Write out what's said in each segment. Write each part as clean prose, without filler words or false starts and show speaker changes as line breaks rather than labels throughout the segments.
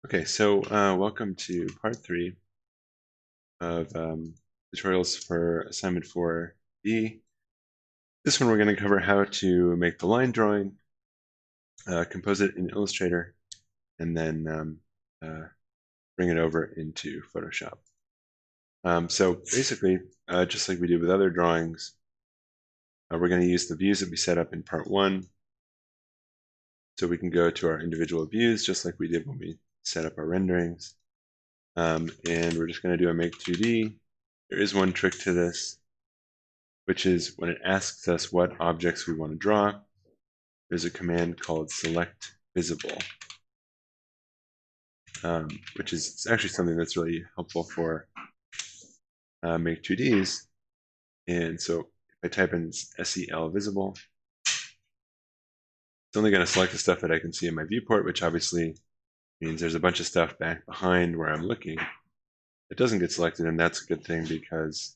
Okay, so welcome to part 3 of tutorials for assignment 4b. This one we're going to cover how to make the line drawing, compose it in Illustrator, and then bring it over into Photoshop. So basically, just like we did with other drawings, we're going to use the views that we set up in part 1. So we can go to our individual views, just like we did when we set up our renderings. And we're just going to do a make 2D. There is one trick to this, which is when it asks us what objects we want to draw, there's a command called select visible, which is actually something that's really helpful for make 2Ds. And so if I type in SEL visible, it's only going to select the stuff that I can see in my viewport, which obviously means there's a bunch of stuff back behind where I'm looking. It doesn't get selected, and that's a good thing because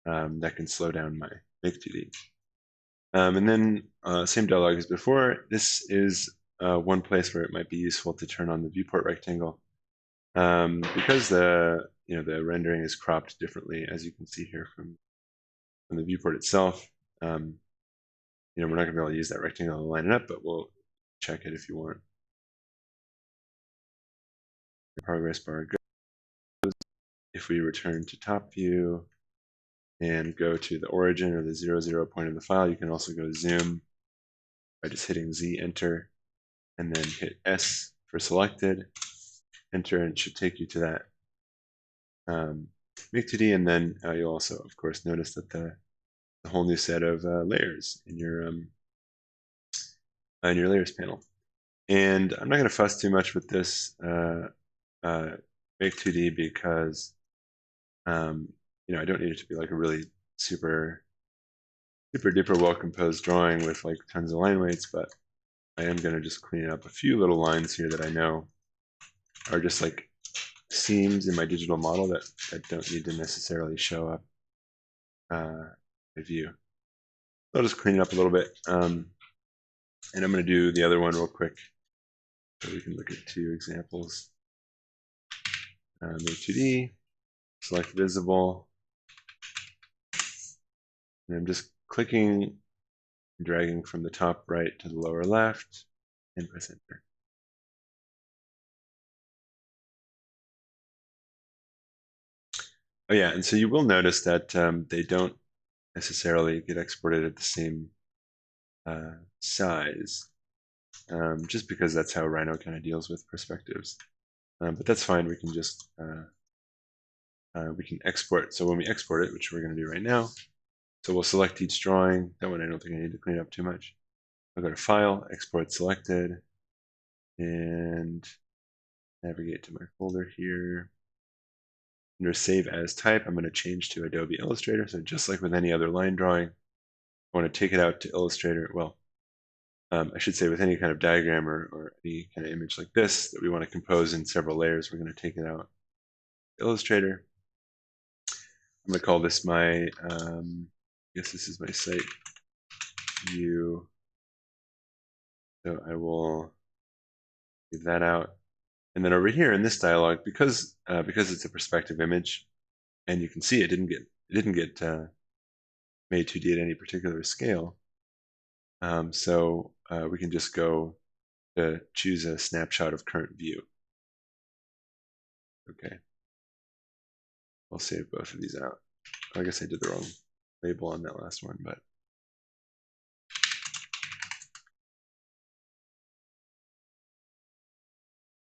that can slow down my make 2D. And then same dialog as before. This is one place where it might be useful to turn on the viewport rectangle because the rendering is cropped differently, as you can see here from the viewport itself. We're not going to be able to use that rectangle to line it up, but we'll check it if you want. The progress bar goes. If we return to top view and go to the origin or the 0, point of the file, you can also go zoom by just hitting Z, enter, and then hit S for selected, enter, and it should take you to that make 2D, and then you'll also, of course, notice that the whole new set of layers in your layers panel. And I'm not going to fuss too much with this make 2D because I don't need it to be like a really super duper well composed drawing with like tons of line weights, but I am going to just clean up a few little lines here that I know are just like seams in my digital model that don't need to necessarily show up in view. So I'll just clean it up a little bit, and I'm going to do the other one real quick so we can look at 2 examples. Make 2D, select visible, and I'm just clicking, dragging from the top right to the lower left, and press enter. Oh yeah, and so you will notice that they don't necessarily get exported at the same size, just because that's how Rhino kind of deals with perspectives. But that's fine. We can just we can export. So when we export it, which we're going to do right now, so we'll select each drawing. That one I don't think I need to clean up too much. I'll go to File, Export Selected, and navigate to my folder here. Under Save As Type, I'm going to change to Adobe Illustrator. So just like with any other line drawing, I want to take it out to Illustrator. Well, I should say with any kind of diagram or any kind of image like this that we want to compose in several layers, we're going to take it out to Illustrator. I'm going to call this my, I guess this is my site view. So I will leave that out. And then over here in this dialog, because it's a perspective image, and you can see it didn't get made 2D at any particular scale. So we can just go to choose a snapshot of current view. Okay. I'll save both of these out. I guess I did the wrong label on that last one, but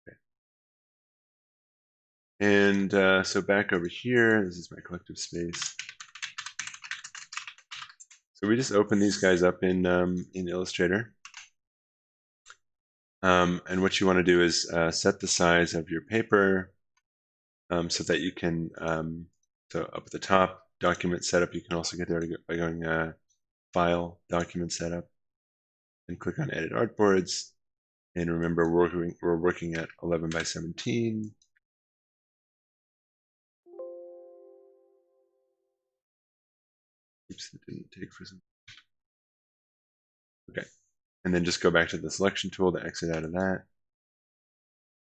okay. And so back over here, this is my collective space. So we just open these guys up in Illustrator. And what you want to do is set the size of your paper so that you can, so up at the top, document setup, you can also get there by going File, Document Setup, and click on Edit Artboards. And remember, we're working at 11 by 17. Oops, it didn't take for some. Okay, and then just go back to the selection tool to exit out of that.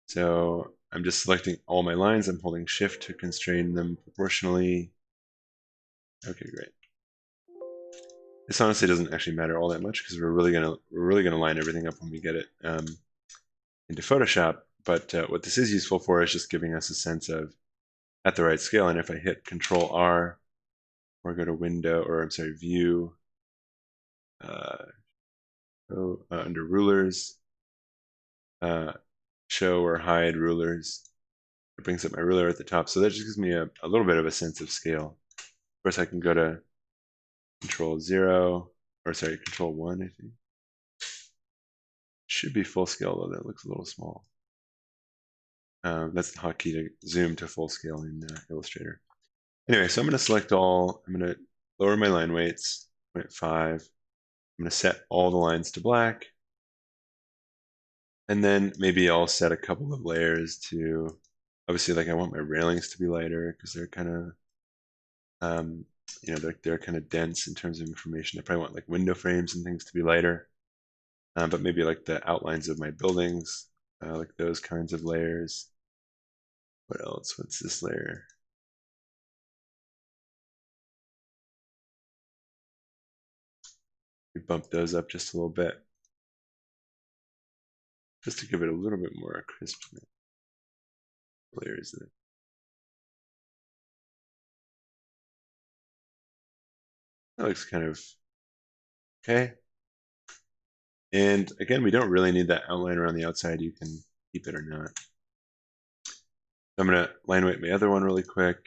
So I'm just selecting all my lines. I'm holding Shift to constrain them proportionally. Okay, great. This honestly doesn't actually matter all that much because we're really gonna line everything up when we get it into Photoshop. But what this is useful for is just giving us a sense of at the right scale. And if I hit Control R or go to Window, or I'm sorry, View, under Rulers, Show or Hide Rulers, it brings up my ruler at the top. So that just gives me a little bit of a sense of scale. Of course, I can go to Control 0, or sorry, Control 1, I think. Should be full scale, though that looks a little small. That's the hotkey to zoom to full scale in Illustrator. Anyway, so I'm going to select all. I'm going to lower my line weights, 0.5. I'm going to set all the lines to black. And then maybe I'll set a couple of layers to, obviously, like I want my railings to be lighter because they're kind of, they're kind of dense in terms of information. I probably want like window frames and things to be lighter. But maybe like the outlines of my buildings, like those kinds of layers. What else? What's this layer? We bump those up just a little bit, just to give it a little bit more crispness. Layers in it. That looks kind of okay. And again, we don't really need that outline around the outside. You can keep it or not. I'm going to line weight my other one really quick.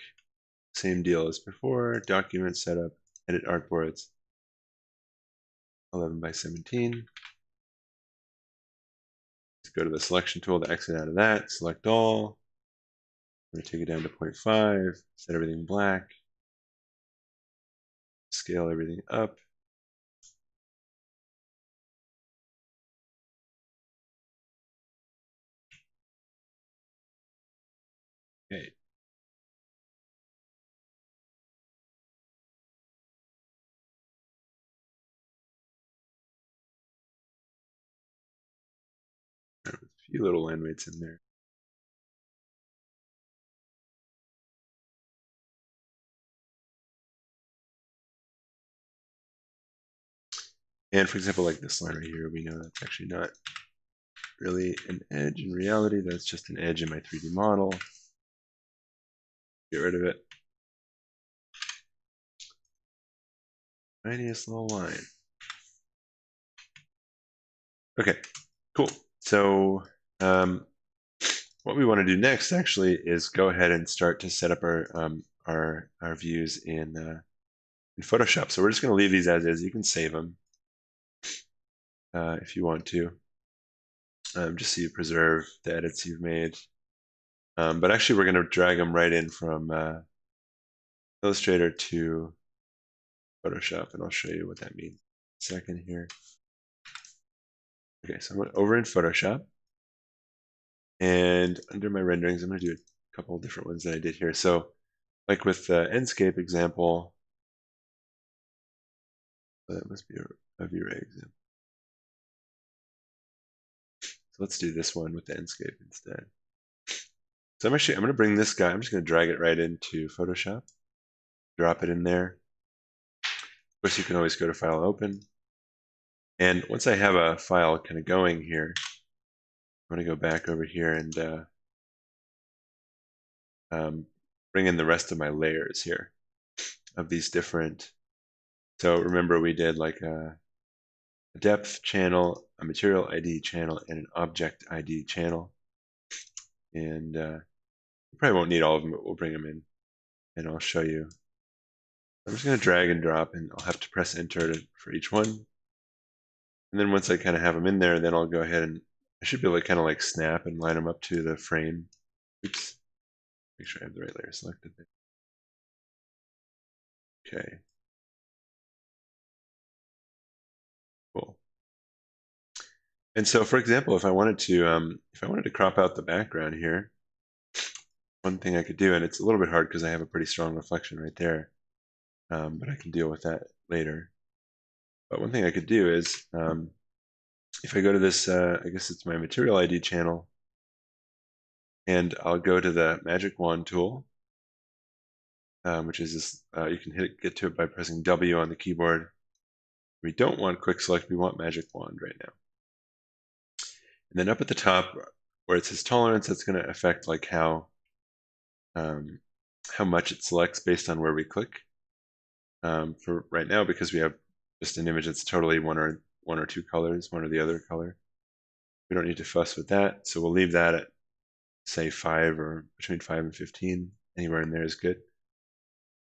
Same deal as before. Document setup, edit artboards. 11 by 17. Let's go to the selection tool to exit out of that. Select all. I'm going to take it down to 0.5. Set everything black. Scale everything up. Okay. A few little line weights in there. And for example, like this line right here, we know that's actually not really an edge in reality. That's just an edge in my 3D model. Get rid of it. Tiniest little line. Okay, cool. So what we want to do next actually is go ahead and start to set up our views in Photoshop. So we're just going to leave these as is. You can save them if you want to, just so you preserve the edits you've made. But actually, we're going to drag them right in from Illustrator to Photoshop, and I'll show you what that means in a second here. Okay, so I'm over in Photoshop, and under my renderings, I'm going to do a couple of different ones that I did here. So, like with the Enscape example, that must be a V-Ray example. So let's do this one with the Enscape instead. So I'm going to bring this guy, I'm just going to drag it right into Photoshop, drop it in there. Of course, you can always go to File, Open. And once I have a file kind of going here, I'm going to go back over here and bring in the rest of my layers here of these different. So remember, we did like a depth channel, a material ID channel, and an object ID channel. And you probably won't need all of them, but we'll bring them in and I'll show you. I'm just going to drag and drop, and I'll have to press enter for each one. And then once I kind of have them in there, then I'll go ahead and I should be able to kind of like snap and line them up to the frame. Oops. Make sure I have the right layer selected there. Okay. Cool. And so, for example, if I wanted to crop out the background here, one thing I could do, and it's a little bit hard because I have a pretty strong reflection right there, but I can deal with that later. But one thing I could do is, if I go to this, I guess it's my material ID channel, And I'll go to the Magic Wand tool, which is this, you can get to it by pressing W on the keyboard. We don't want Quick Select, we want Magic Wand right now. And then up at the top, where it says tolerance, that's going to affect like how much it selects based on where we click. For right now, because we have just an image that's totally one or two colors, one or the other color, we don't need to fuss with that. So we'll leave that at, say, 5 or between 5 and 15. Anywhere in there is good.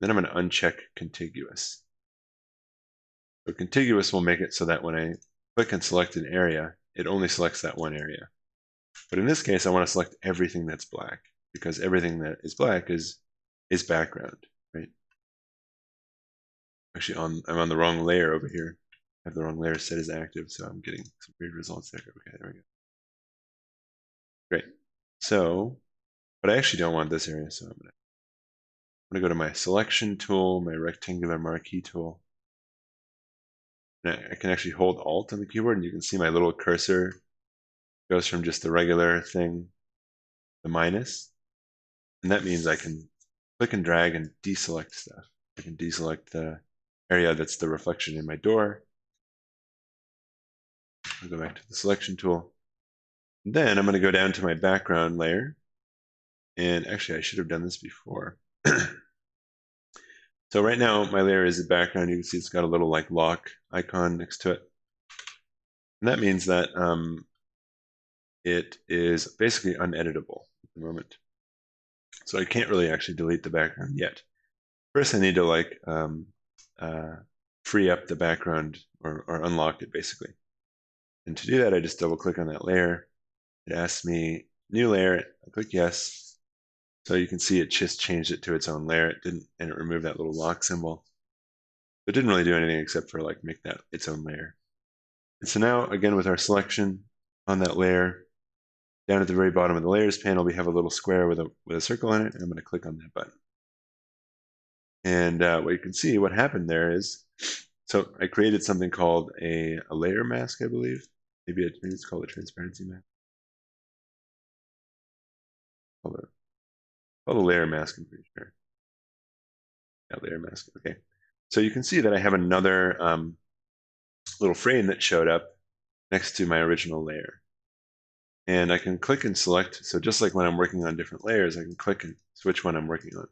Then I'm going to uncheck contiguous. So contiguous will make it so that when I click and select an area, it only selects that one area. But in this case, I want to select everything that's black, because everything that is black is background, right? Actually, I'm on the wrong layer over here. I have the wrong layer set as active, so I'm getting some weird results there. Okay, there we go. Great. So, but I actually don't want this area, so I'm gonna go to my selection tool, my rectangular marquee tool. And I can actually hold Alt on the keyboard, and you can see my little cursor goes from just the regular thing, the minus, and that means I can click and drag and deselect stuff. I can deselect the area that's the reflection in my door. I'll go back to the selection tool. And then I'm going to go down to my background layer. And actually, I should have done this before. So right now, my layer is the background. You can see it's got a little like lock icon next to it. And that means that it is basically uneditable at the moment. So I can't really actually delete the background yet. First, I need to like free up the background or unlock it basically. And to do that, I just double click on that layer. It asks me new layer. I click yes. So you can see it just changed it to its own layer. It didn't, and it removed that little lock symbol. It didn't really do anything except for like make that its own layer. And so now, again, with our selection on that layer, down at the very bottom of the layers panel, we have a little square with a circle in it, and I'm going to click on that button. And what you can see, what happened there is, so I created something called a layer mask, I believe. Maybe it's called a transparency mask. Called a layer mask, I'm pretty sure. Yeah, layer mask. Okay. So you can see that I have another little frame that showed up next to my original layer. And I can click and select. So just like when I'm working on different layers, I can click and switch one I'm working on.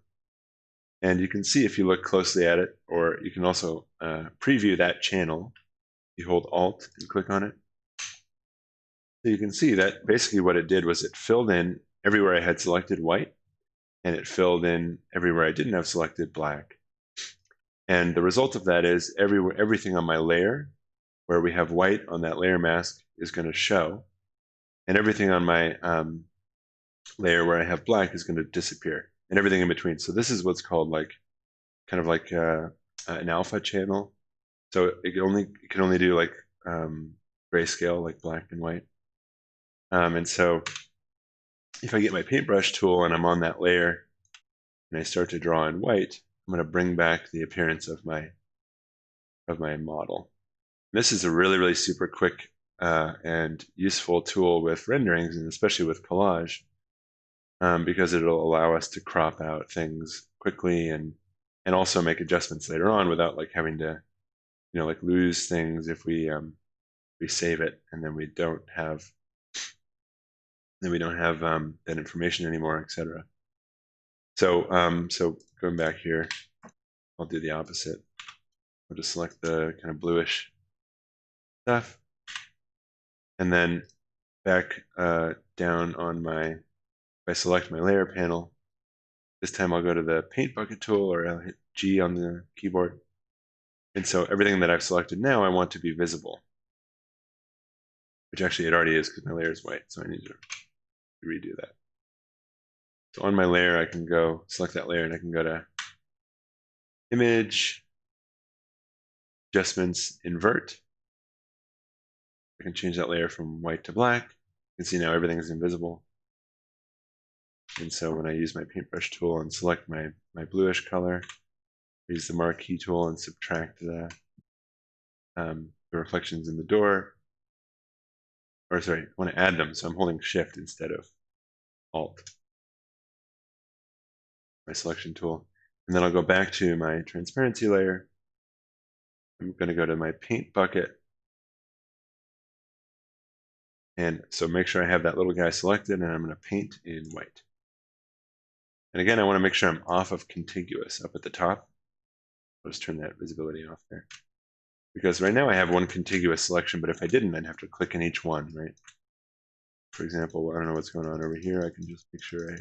And you can see if you look closely at it, or you can also preview that channel. You hold Alt and click on it. So you can see that basically what it did was it filled in everywhere I had selected white, and it filled in everywhere I didn't have selected black. And the result of that is everything on my layer where we have white on that layer mask is going to show, and everything on my layer where I have black is going to disappear, and everything in between. So this is what's called like kind of like an alpha channel. So it can only do like grayscale, like black and white. And so if I get my paintbrush tool and I'm on that layer and I start to draw in white, I'm going to bring back the appearance of my model. And this is a really, really super quick and useful tool with renderings, and especially with collage, because it'll allow us to crop out things quickly and also make adjustments later on without like having to, like lose things if we save it and then we don't have that information anymore, etc. So so going back here, I'll do the opposite. I'll just select the kind of bluish stuff, and then back down on my, if I select my layer panel, this time I'll go to the paint bucket tool, or I'll hit G on the keyboard. And so everything that I've selected now I want to be visible, which actually it already is because my layer is white, so I need to redo that. So on my layer, I can go select that layer and I can go to Image, Adjustments, Invert. I can change that layer from white to black. You can see now everything is invisible. And so when I use my paintbrush tool and select my bluish color, use the marquee tool and subtract the reflections in the door. Or sorry, I want to add them, so I'm holding Shift instead of Alt. my selection tool. And then I'll go back to my transparency layer. I'm going to go to my paint bucket. And so make sure I have that little guy selected, and I'm going to paint in white. And again, I want to make sure I'm off of contiguous up at the top. I'll just turn that visibility off there. Because right now I have one contiguous selection, but if I didn't, I'd have to click in each one, right? For example, I don't know what's going on over here. I can just make sure I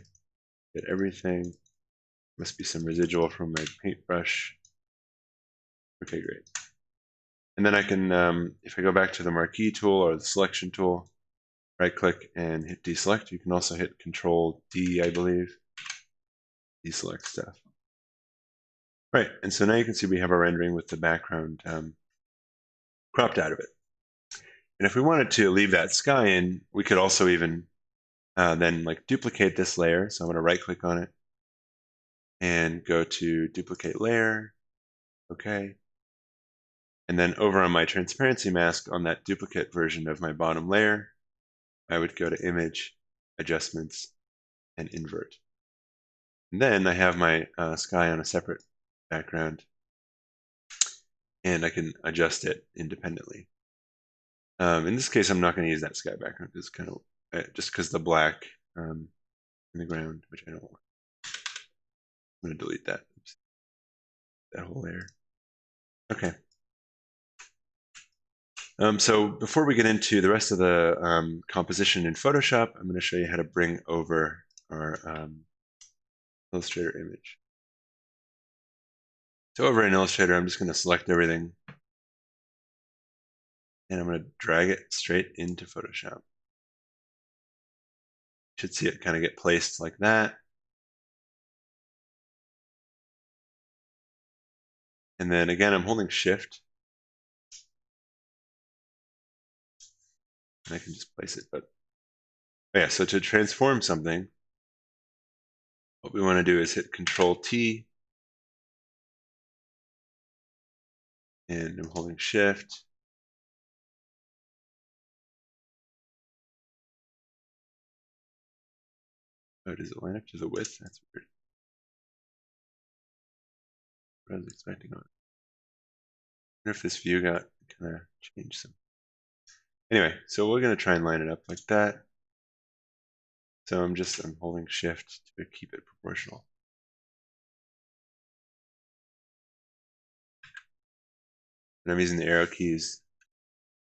get everything. Must be some residual from my paintbrush. Okay, great. And then I can, if I go back to the marquee tool or the selection tool, right click and hit deselect. You can also hit Control D, I believe. Deselect stuff. Right, and so now you can see we have our rendering with the background cropped out of it. And if we wanted to leave that sky in, we could also even then like duplicate this layer. So I'm going to right click on it and go to duplicate layer. Okay. And then over on my transparency mask on that duplicate version of my bottom layer, I would go to image, adjustments, and invert. And then I have my sky on a separate background, and I can adjust it independently. In this case, I'm not going to use that sky background. It's kind of just because the black in the ground, which I don't want. I'm going to delete that. Oops. That whole layer. Okay. So before we get into the rest of the composition in Photoshop, I'm going to show you how to bring over our Illustrator image. So over in Illustrator, I'm just going to select everything, and I'm going to drag it straight into Photoshop. You should see it kind of get placed like that. And then again, I'm holding Shift. And I can just place it, but yeah, so to transform something, what we want to do is hit Control T, and I'm holding Shift. Oh, does it line up to the width? That's weird. I was expecting on it. I wonder if this view got kind of changed some. Anyway, so we're going to try and line it up like that. So I'm holding Shift to keep it proportional. And I'm using the arrow keys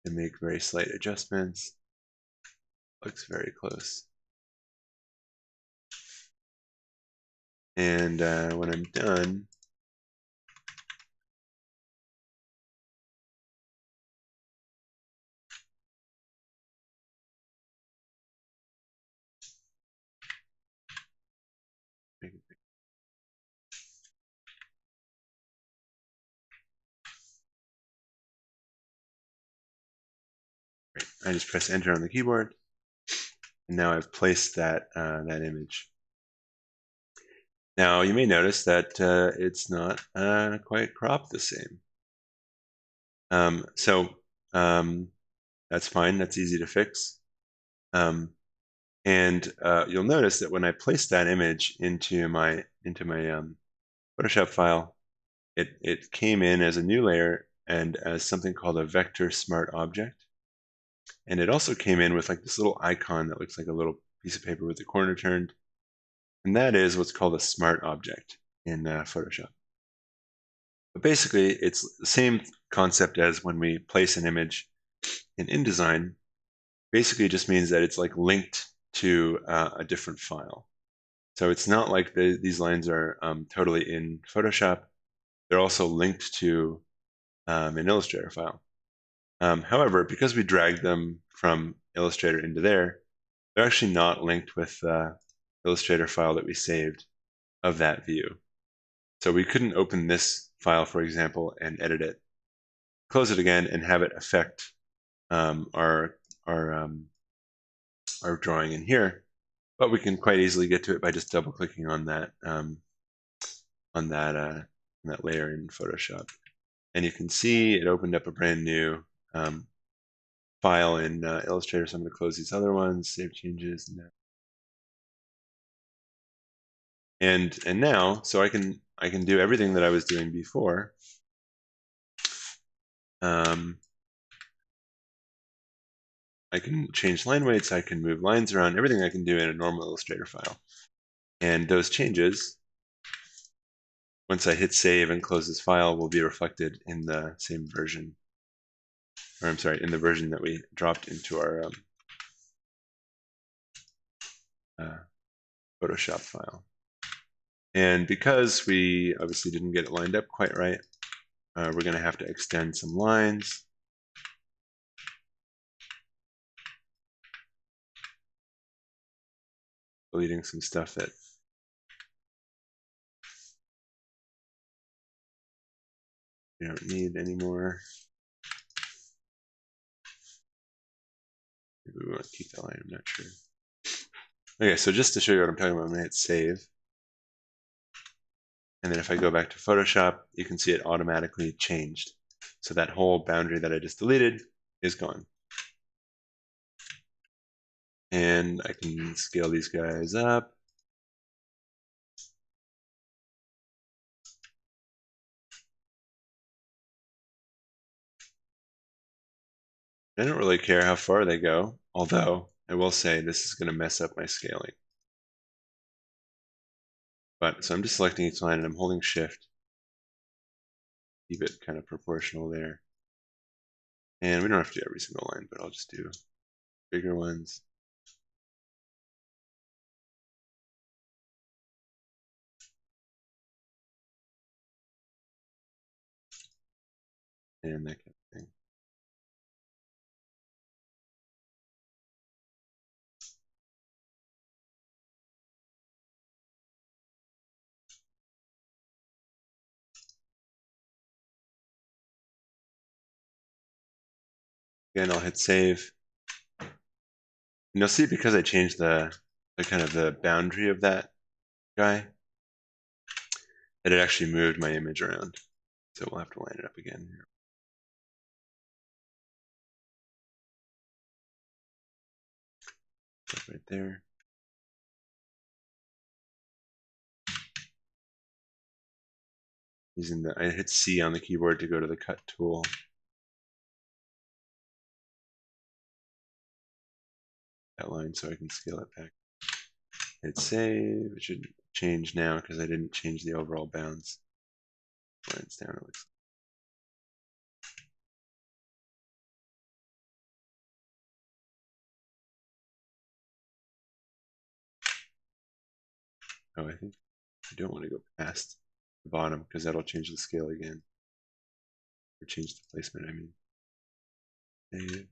to make very slight adjustments. Looks very close. And when I'm done, I just press Enter on the keyboard, and now I've placed that that image. Now you may notice that it's not quite cropped the same. That's fine. That's easy to fix. And you'll notice that when I place that image into my Photoshop file, it came in as a new layer and as something called a vector smart object. And it also came in with like this little icon that looks like a little piece of paper with the corner turned. And that is what's called a smart object in Photoshop. But basically, it's the same concept as when we place an image in InDesign. Basically, it just means that it's like linked to a different file. So it's not like these lines are totally in Photoshop. They're also linked to an Illustrator file. However, because we dragged them from Illustrator into there, they're actually not linked with the Illustrator file that we saved of that view. So we couldn't open this file, for example, and edit it, close it again, and have it affect our drawing in here. But we can quite easily get to it by just double-clicking on that layer in Photoshop, and you can see it opened up a brand new file in Illustrator. So I'm going to close these other ones, save changes. And now, so I can do everything that I was doing before. I can change line weights, I can move lines around, everything I can do in a normal Illustrator file. And those changes, once I hit save and close this file, will be reflected in the same version, or I'm sorry, in the version that we dropped into our Photoshop file. And because we obviously didn't get it lined up quite right, we're going to have to extend some lines. Deleting some stuff that we don't need anymore. Maybe we want to keep that line, I'm not sure. Okay, so just to show you what I'm talking about, I'm going to hit save. And then if I go back to Photoshop, you can see it automatically changed. So that whole boundary that I just deleted is gone. And I can scale these guys up. I don't really care how far they go, although I will say this is going to mess up my scaling. But so I'm just selecting each line and I'm holding shift. Keep it kind of proportional there. And we don't have to do every single line, but I'll just do bigger ones. And that kind of thing. Again, I'll hit save. And you'll see because I changed the kind of the boundary of that guy, that it actually moved my image around. So we'll have to line it up again here. Right there. Using I hit C on the keyboard to go to the cut tool. That line so I can scale it back. Hit save. It should change now because I didn't change the overall bounds. Lines down, it looks. Oh, I think I don't want to go past the bottom because that'll change the scale again. Or change the placement, I mean. Save.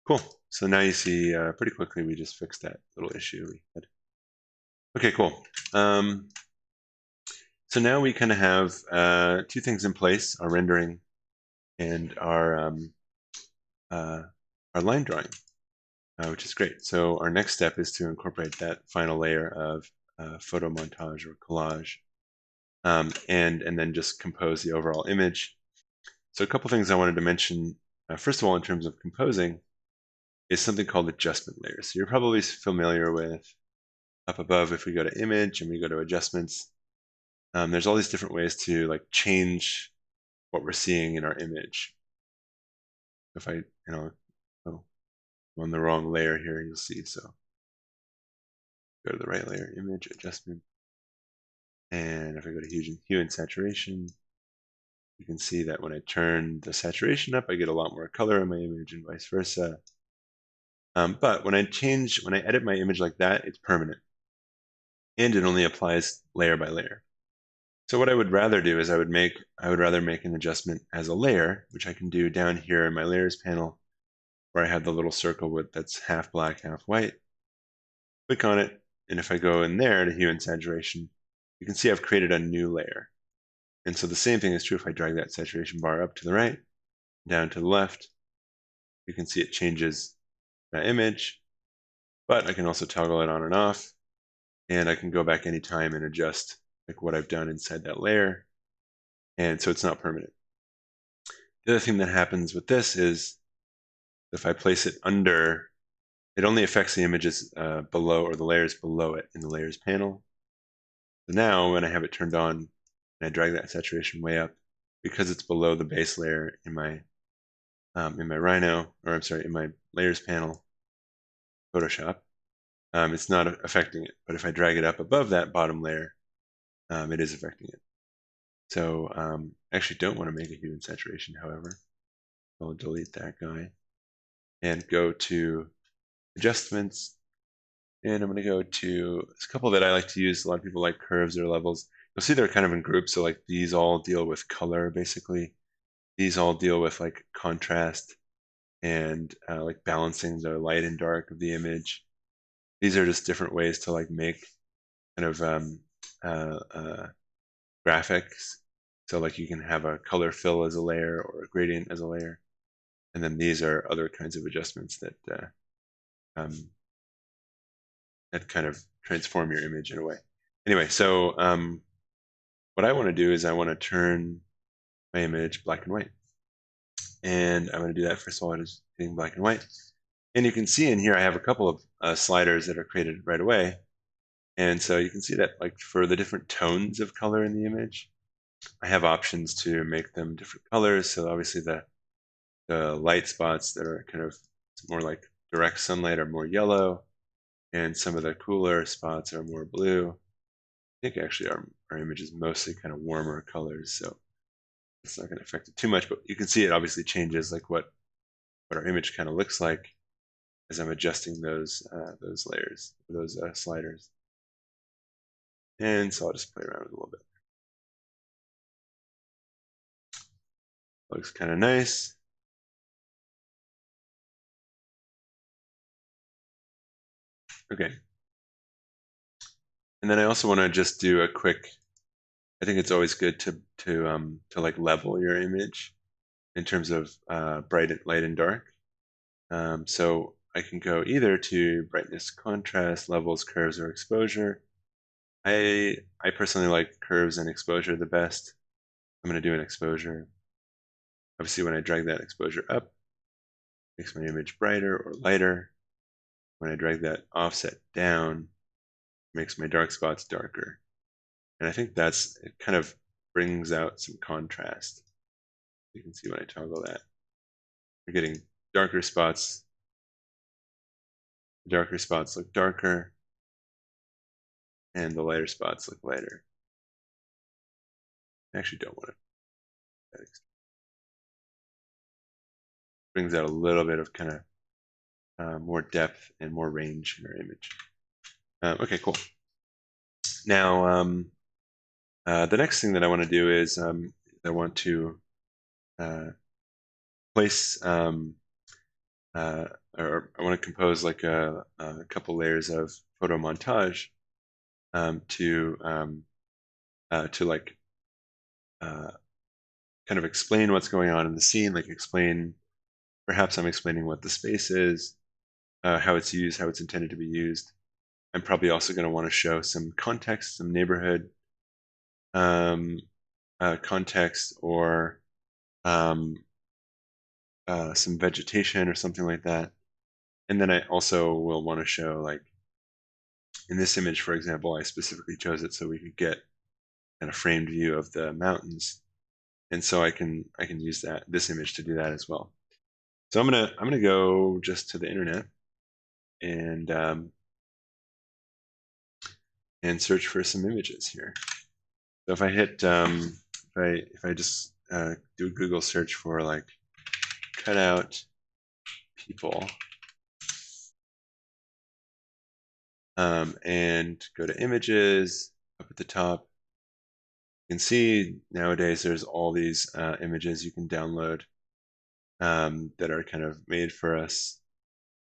Cool. So now you see pretty quickly we just fixed that little issue we had. Okay, cool. So now we kind of have two things in place: our rendering and our line drawing, which is great. So our next step is to incorporate that final layer of photo montage or collage, and then just compose the overall image. So a couple things I wanted to mention. First of all, in terms of composing, is something called adjustment layers. So you're probably familiar with up above. If we go to image and we go to adjustments, there's all these different ways to like change what we're seeing in our image. If I, oh, I'm on the wrong layer here, you'll see. So go to the right layer, image, adjustment. And if I go to hue and saturation, you can see that when I turn the saturation up, I get a lot more color in my image and vice versa. But when I edit my image like that, it's permanent. And it only applies layer by layer. So what I would rather do is I would rather make an adjustment as a layer, which I can do down here in my layers panel, where I have the little circle that's half black, half white. Click on it, and if I go in there to hue and saturation, you can see I've created a new layer. And so the same thing is true if I drag that saturation bar up to the right, down to the left. You can see it changes that image, but I can also toggle it on and off, and I can go back anytime and adjust like what I've done inside that layer, and so it's not permanent. The other thing that happens with this is if I place it under, it only affects the images below, or the layers below it in the layers panel. So now when I have it turned on and I drag that saturation way up, because it's below the base layer in my Rhino, or I'm sorry, in my layers panel, Photoshop, it's not affecting it. But if I drag it up above that bottom layer, it is affecting it. So I actually don't want to make a hue and saturation, however. I'll delete that guy and go to adjustments. And I'm going to go to a couple that I like to use. A lot of people like curves or levels. You'll see they're kind of in groups. So like these all deal with color, basically. These all deal with like contrast and like balancing the light and dark of the image. These are just different ways to like make kind of graphics. So like you can have a color fill as a layer or a gradient as a layer. And then these are other kinds of adjustments that that kind of transform your image in a way. Anyway, so what I want to do is I want to turn my image black and white. And I'm going to do that first of all, just hitting black and white. And you can see in here I have a couple of sliders that are created right away. And so you can see that like for the different tones of color in the image, I have options to make them different colors. So obviously the light spots that are kind of more like direct sunlight are more yellow, and some of the cooler spots are more blue. I think actually our image is mostly kind of warmer colors, so it's not going to affect it too much, but you can see it obviously changes like what our image kind of looks like as I'm adjusting those layers, those sliders. And so I'll just play around with it a little bit. Looks kind of nice. Okay. And then I also want to just do a quick, I think it's always good to like level your image in terms of bright, light, and dark. So I can go either to brightness, contrast, levels, curves, or exposure. I personally like curves and exposure the best. I'm going to do an exposure. Obviously, when I drag that exposure up, it makes my image brighter or lighter. When I drag that offset down, it makes my dark spots darker. And I think it kind of brings out some contrast. You can see when I toggle that. We're getting darker spots. The darker spots look darker, and the lighter spots look lighter. I actually don't want it. Brings out a little bit of kind of more depth and more range in our image. Okay, cool. Now, the next thing that I want to do is I want to place or I want to compose like a couple layers of photo montage to like kind of explain what's going on in the scene, like perhaps I'm explaining what the space is, how it's used, how it's intended to be used. I'm probably also going to want to show some context, some neighborhood context, or some vegetation or something like that. And then I also will want to show, like in this image, for example, I specifically chose it so we could get kind of framed view of the mountains. And so I can use this image to do that as well. So I'm gonna go just to the internet and search for some images here. So if I hit if I just do a Google search for like cutout people and go to images up at the top, you can see nowadays there's all these images you can download that are kind of made for us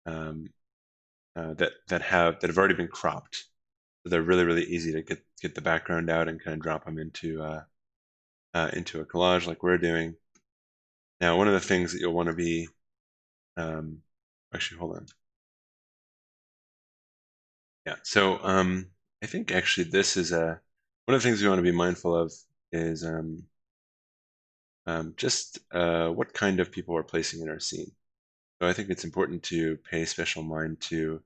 that have already been cropped. So they're really easy to get the background out and kind of drop them into a collage like we're doing. Now, one of the things that you'll want to be actually, hold on. Yeah, so I think actually this is one of the things we want to be mindful of is just what kind of people we're placing in our scene. So I think it's important to pay special mind to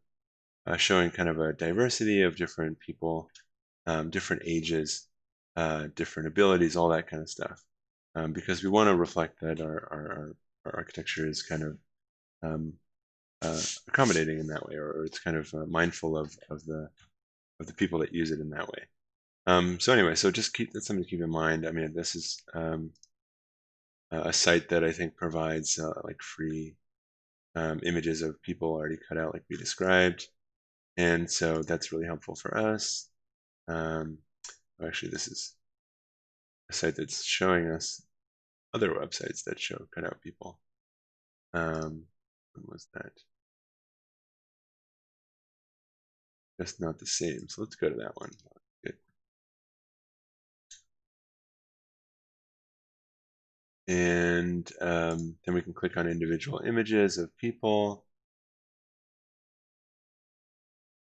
showing kind of a diversity of different people different ages, different abilities, all that kind of stuff, because we want to reflect that our architecture is kind of accommodating in that way, or it's kind of mindful of the people that use it in that way. So anyway, so just that's something to keep in mind. I mean, this is a site that I think provides like free images of people already cut out, like we described, and so that's really helpful for us. Actually, this is a site that's showing us other websites that show cutout people. When was that? That's not the same. So let's go to that one. Good. And then we can click on individual images of people.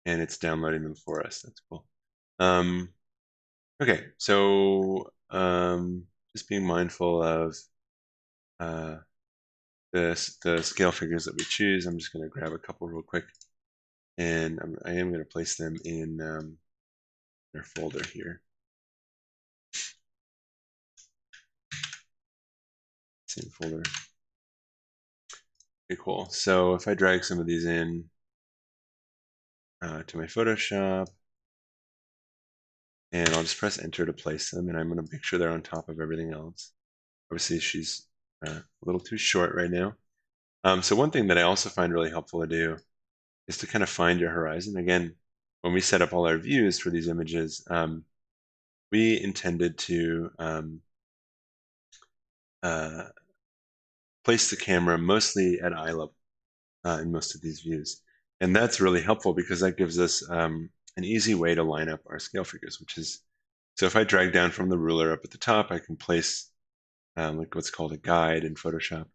And it's downloading them for us. That's cool. Okay, so just being mindful of the scale figures that we choose. I'm just going to grab a couple real quick. And I am going to place them in their folder here. Same folder. Okay, cool. So if I drag some of these in to my Photoshop, and I'll just press enter to place them, and I'm going to make sure they're on top of everything else. Obviously, she's a little too short right now. So one thing that I also find really helpful to do is to kind of find your horizon. Again, when we set up all our views for these images, we intended to place the camera mostly at eye level in most of these views. And that's really helpful because that gives us an easy way to line up our scale figures, which is, so if I drag down from the ruler up at the top, I can place like what's called a guide in Photoshop.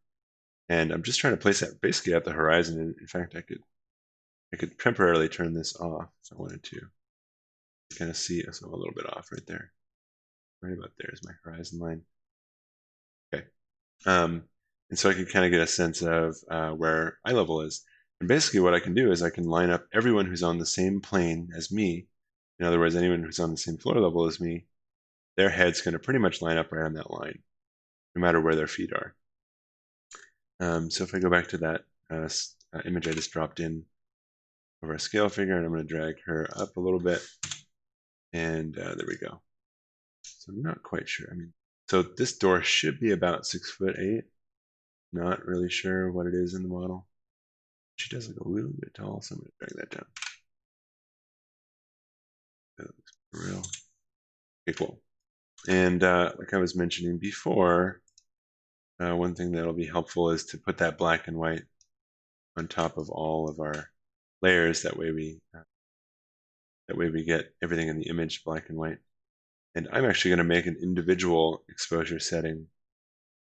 And I'm just trying to place that basically at the horizon. And in fact, I could temporarily turn this off if I wanted to. You kind of see, so I'm a little bit off right there. Right about there is my horizon line. Okay. And so I can kind of get a sense of where eye level is. And basically what I can do is I can line up everyone who's on the same plane as me. In other words, anyone who's on the same floor level as me, their head's going to pretty much line up right on that line, no matter where their feet are. So if I go back to that image I just dropped in of our scale figure, and I'm going to drag her up a little bit, and there we go. So I'm not quite sure. I mean, so this door should be about 6'8". Not really sure what it is in the model. She does look a little bit tall, so I'm going to drag that down. That looks real. Okay, cool. And like I was mentioning before, one thing that'll be helpful is to put that black and white on top of all of our layers. That way we get everything in the image black and white. And I'm actually going to make an individual exposure setting. In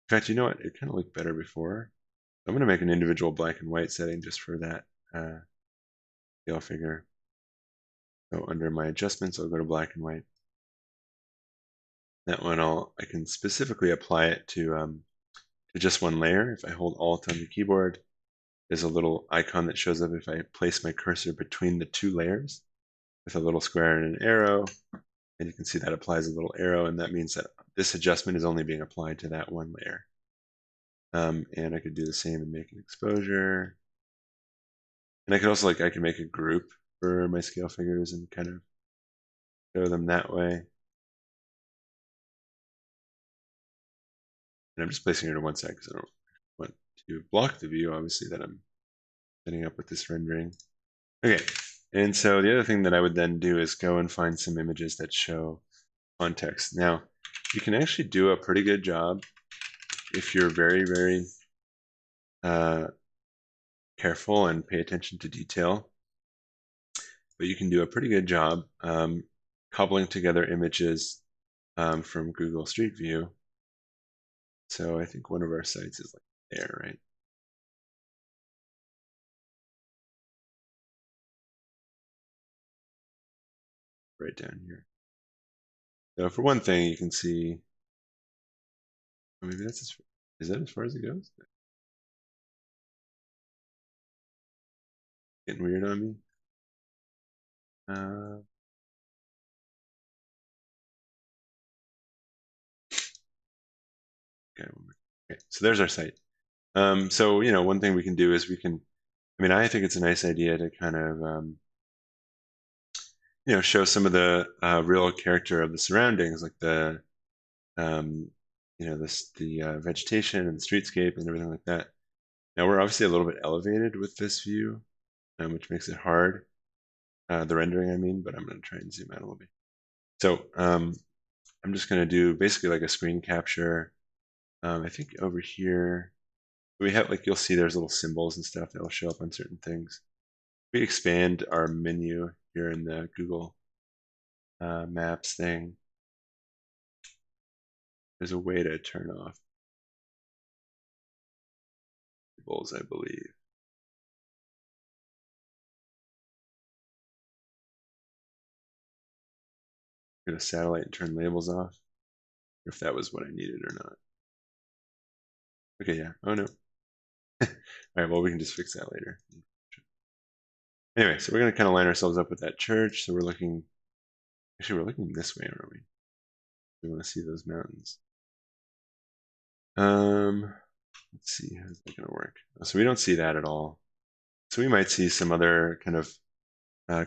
fact, you know what? It kind of looked better before. I'm going to make an individual black and white setting just for that scale figure. So under my adjustments, I'll go to black and white. That one I can specifically apply it to just one layer. If I hold Alt on the keyboard, there's a little icon that shows up if I place my cursor between the two layers with a little square and an arrow. And you can see that applies a little arrow, and that means that this adjustment is only being applied to that one layer. And I could do the same and make an exposure. And I could also, I can make a group for my scale figures and kind of show them that way. And I'm just placing it to one side because I don't want to block the view, obviously, that I'm setting up with this rendering. Okay, and so the other thing that I would then do is go and find some images that show context. Now, you can actually do a pretty good job if you're very, very careful and pay attention to detail. But you can do a pretty good job cobbling together images from Google Street View. So I think one of our sites is like there, right? Right down here. So for one thing, you can see, maybe that's is that as far as it goes? Getting weird on me. Okay, so there's our site. So, one thing we can do is I think it's a nice idea to kind of, show some of the real character of the surroundings, like um, the vegetation and the streetscape and everything like that. Now we're obviously a little bit elevated with this view, which makes it hard, the rendering, I mean, but I'm going to try and zoom out a little bit. So I'm just going to do basically like a screen capture. I think over here, we have, like, you'll see there's little symbols and stuff that will show up on certain things. We expand our menu here in the Google Maps thing. There's a way to turn off symbols, I believe. Go to satellite and turn labels off, if that was what I needed or not. Okay, yeah. Oh no. All right, well, we can just fix that later. Anyway, so we're going to kind of line ourselves up with that church. So we're looking this way, aren't we? We want to see those mountains. Let's see, how's that going to work? So we don't see that at all. So we might see some other kind of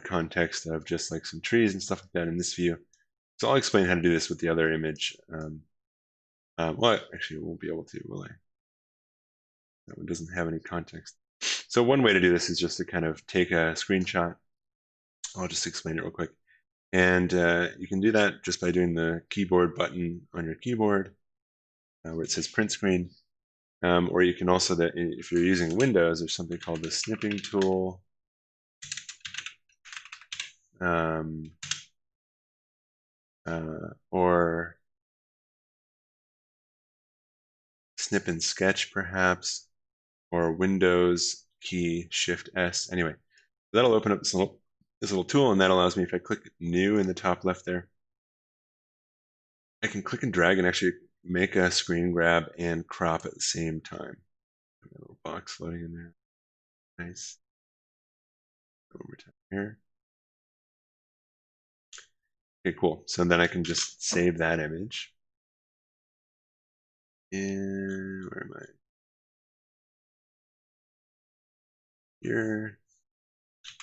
context of just like some trees and stuff like that in this view. So I'll explain how to do this with the other image. Well, actually, we won't be able to, will I? That one doesn't have any context. So one way to do this is just to kind of take a screenshot. I'll just explain it real quick. And you can do that just by doing the keyboard button on your keyboard where it says print screen. Or you can also, if you're using Windows, there's something called the snipping tool. Or snip and sketch perhaps, or Windows key Shift S. Anyway, that'll open up this little tool, and that allows me, if I click new in the top left there, I can click and drag and actually make a screen grab and crop at the same time. Got a little box floating in there. Nice. One more time here. Okay, cool. So then I can just save that image. And where am I? Here.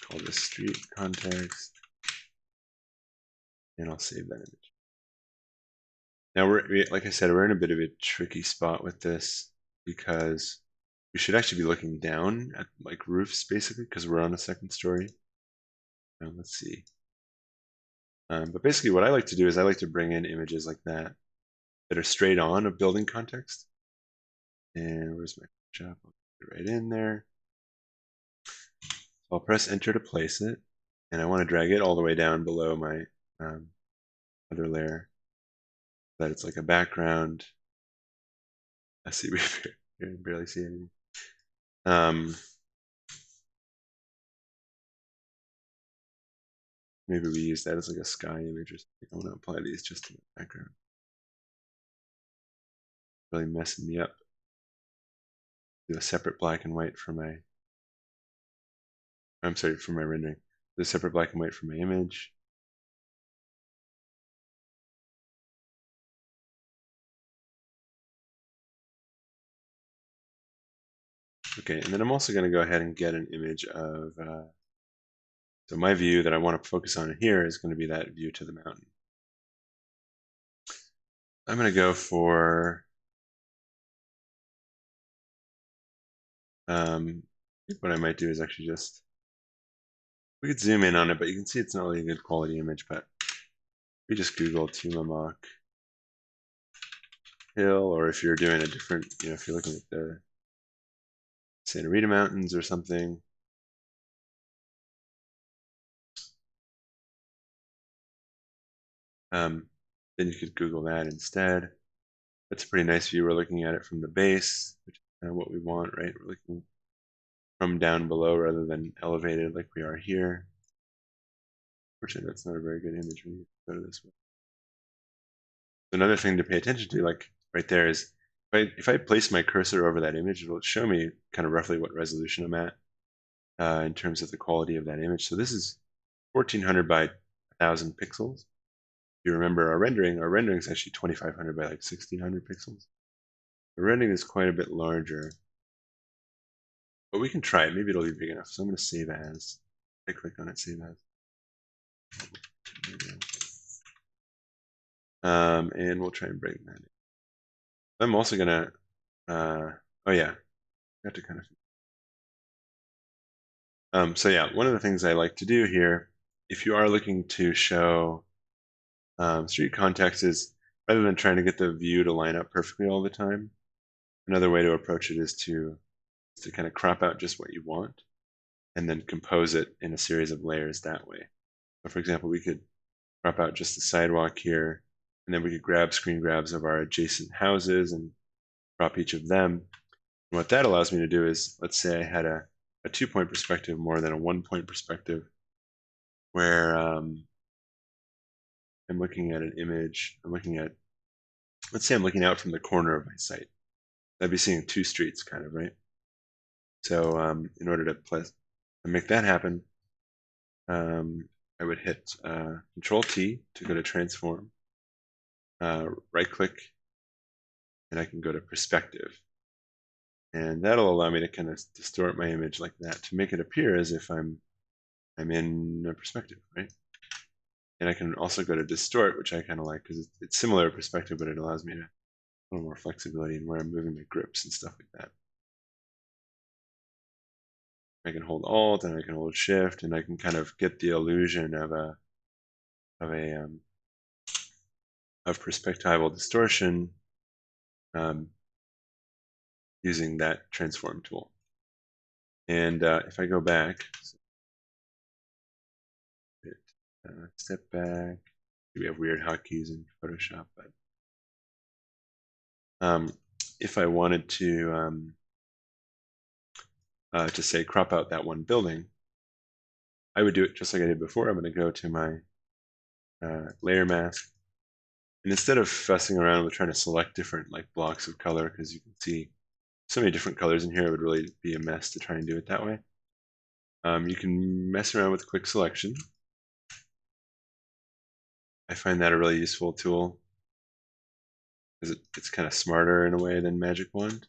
Call this street context. And I'll save that image. Now like I said, we're in a bit of a tricky spot with this because we should actually be looking down at like roofs basically because we're on a second story. Now let's see. But basically what I like to do is I like to bring in images like that are straight on a building context. And where's my job? I'll put it right in there. So I'll press enter to place it. And I want to drag it all the way down below my other layer so that it's like a background. I see we can barely see anything. Maybe we use that as like a sky image or something. I want to apply these just to the background. Really messing me up. Do a separate black and white for my, for my rendering. Do a separate black and white for my image. Okay, and then I'm also going to go ahead and get an image of, so my view that I want to focus on here is going to be that view to the mountain. I'm going to go for, what I might do is actually just, we could zoom in on it, but you can see it's not really a good quality image, but we just Google Tillamook Hill, or if you're doing a different, if you're looking at the Santa Rita Mountains or something. Then you could Google that instead. That's a pretty nice view. We're looking at it from the base, which is kind of what we want, right? We're looking from down below rather than elevated like we are here. Fortunately, that's not a very good image when you go to this one. Another thing to pay attention to, like right there, is if I place my cursor over that image, it'll show me kind of roughly what resolution I'm at in terms of the quality of that image. So this is 1400 by 1000 pixels. If you remember our rendering is actually 2500 by like 1600 pixels. The rendering is quite a bit larger, but we can try it. Maybe it'll be big enough. So I'm going to save as. I click on it, save as. And we'll try and break that. I'm also going to, oh yeah, I have to kind of. So yeah, one of the things I like to do here, if you are looking to show street context, is rather than trying to get the view to line up perfectly all the time, another way to approach it is to kind of crop out just what you want and then compose it in a series of layers that way. So for example, we could crop out just the sidewalk here, and then we could grab screen grabs of our adjacent houses and crop each of them. And what that allows me to do is, let's say I had a 2-point perspective more than a 1-point perspective, where I'm looking at an image, let's say I'm looking out from the corner of my site. I'd be seeing 2 streets kind of, right? So in order to make that happen, I would hit Control T to go to transform, right click, and I can go to perspective. And that'll allow me to kind of distort my image like that to make it appear as if I'm in a perspective, right? And I can also go to distort, which I kind of like because it's similar perspective, but it allows me to a little more flexibility in where I'm moving my grips and stuff like that. I can hold Alt and I can hold Shift, and I can kind of get the illusion of perspectival distortion using that transform tool. And if I go back, step back, we have weird hotkeys in Photoshop, but if I wanted to say crop out that one building, I would do it just like I did before. I'm going to go to my layer mask, and instead of fussing around with trying to select different like blocks of color, because you can see so many different colors in here, it would really be a mess to try and do it that way. You can mess around with quick selection. I find that a really useful tool because it's kind of smarter in a way than Magic Wand.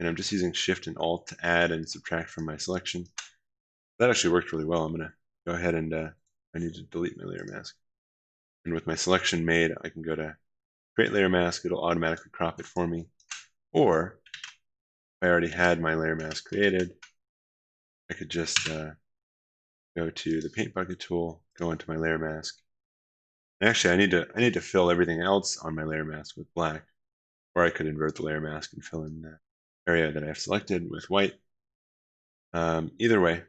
And I'm just using Shift and Alt to add and subtract from my selection. That actually worked really well. I'm going to go ahead and I need to delete my layer mask. And with my selection made, I can go to Create Layer Mask. It'll automatically crop it for me. Or if I already had my layer mask created, I could just go to the Paint Bucket tool, go into my layer mask. And actually, I need to fill everything else on my layer mask with black, or I could invert the layer mask and fill in the area that I've selected with white. Either way.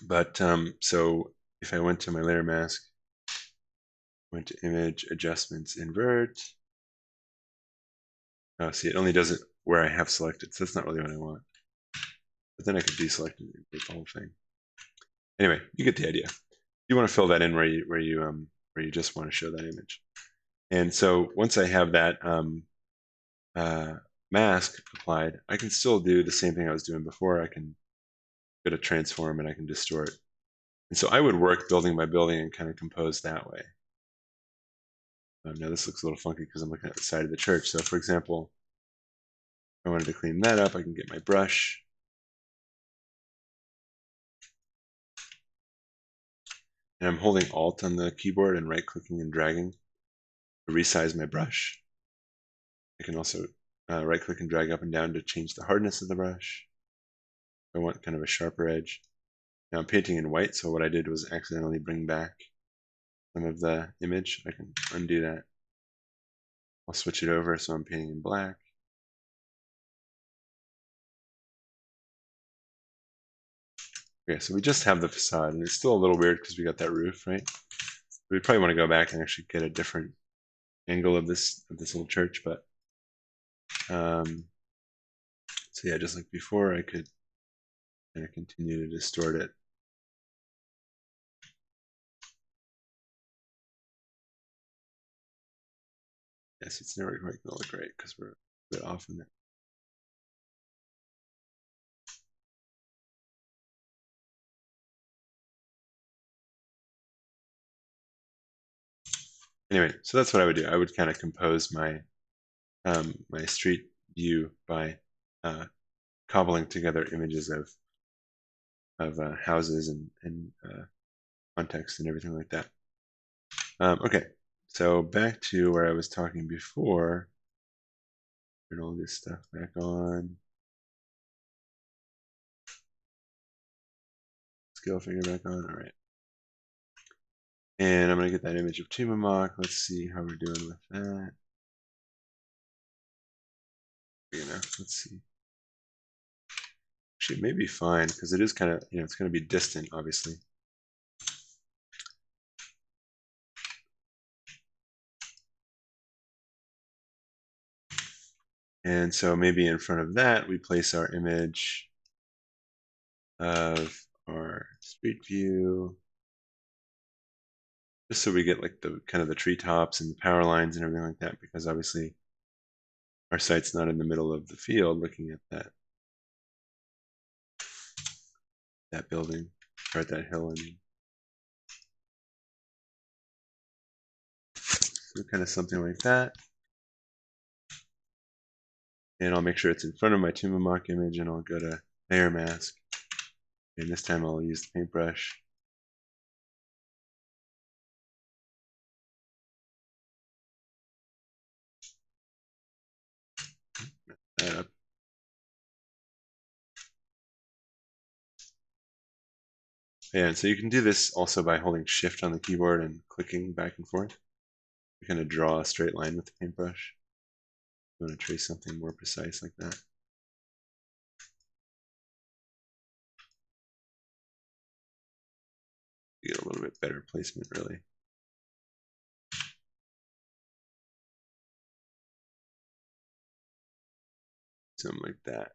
But so if I went to my layer mask, went to Image, Adjustments, Invert. Oh, see, it only does it where I have selected, so that's not really what I want. But then I could deselect and invert the whole thing. Anyway, you get the idea. You want to fill that in where you just want to show that image. And so once I have that mask applied, I can still do the same thing I was doing before. I can go to transform and I can distort. And so I would work building by building and kind of compose that way. Now this looks a little funky because I'm looking at the side of the church. So for example, if I wanted to clean that up, I can get my brush. And I'm holding Alt on the keyboard and right-clicking and dragging to resize my brush. I can also right-click and drag up and down to change the hardness of the brush. I want kind of a sharper edge. Now I'm painting in white, so what I did was accidentally bring back some of the image. I can undo that. I'll switch it over so I'm painting in black. Okay, so we just have the facade, and it's still a little weird because we got that roof, right? We probably want to go back and actually get a different angle of this little church, but so yeah, just like before, I could kind of continue to distort it. Yes, it's never quite gonna look right because we're a bit off in that. Anyway, so that's what I would do. I would kind of compose my my street view by cobbling together images of houses and context and everything like that. Okay, so back to where I was talking before. Turn all this stuff back on. Scale figure back on. All right. And I'm going to get that image of Tumamok. Let's see how we're doing with that. Let's see. Actually, it may be fine because it is kind of, it's going to be distant, obviously. And so maybe in front of that, we place our image of our street view, just so we get like the kind of the treetops and the power lines and everything like that, because obviously our site's not in the middle of the field looking at that building, or at that hill, I mean. So kind of something like that. And I'll make sure it's in front of my Tumamok image, and I'll go to layer mask. And this time I'll use the paintbrush. That up. Yeah, and so you can do this also by holding Shift on the keyboard and clicking back and forth. You kind of draw a straight line with the paintbrush. You want to trace something more precise like that. You get a little bit better placement, really. Something like that.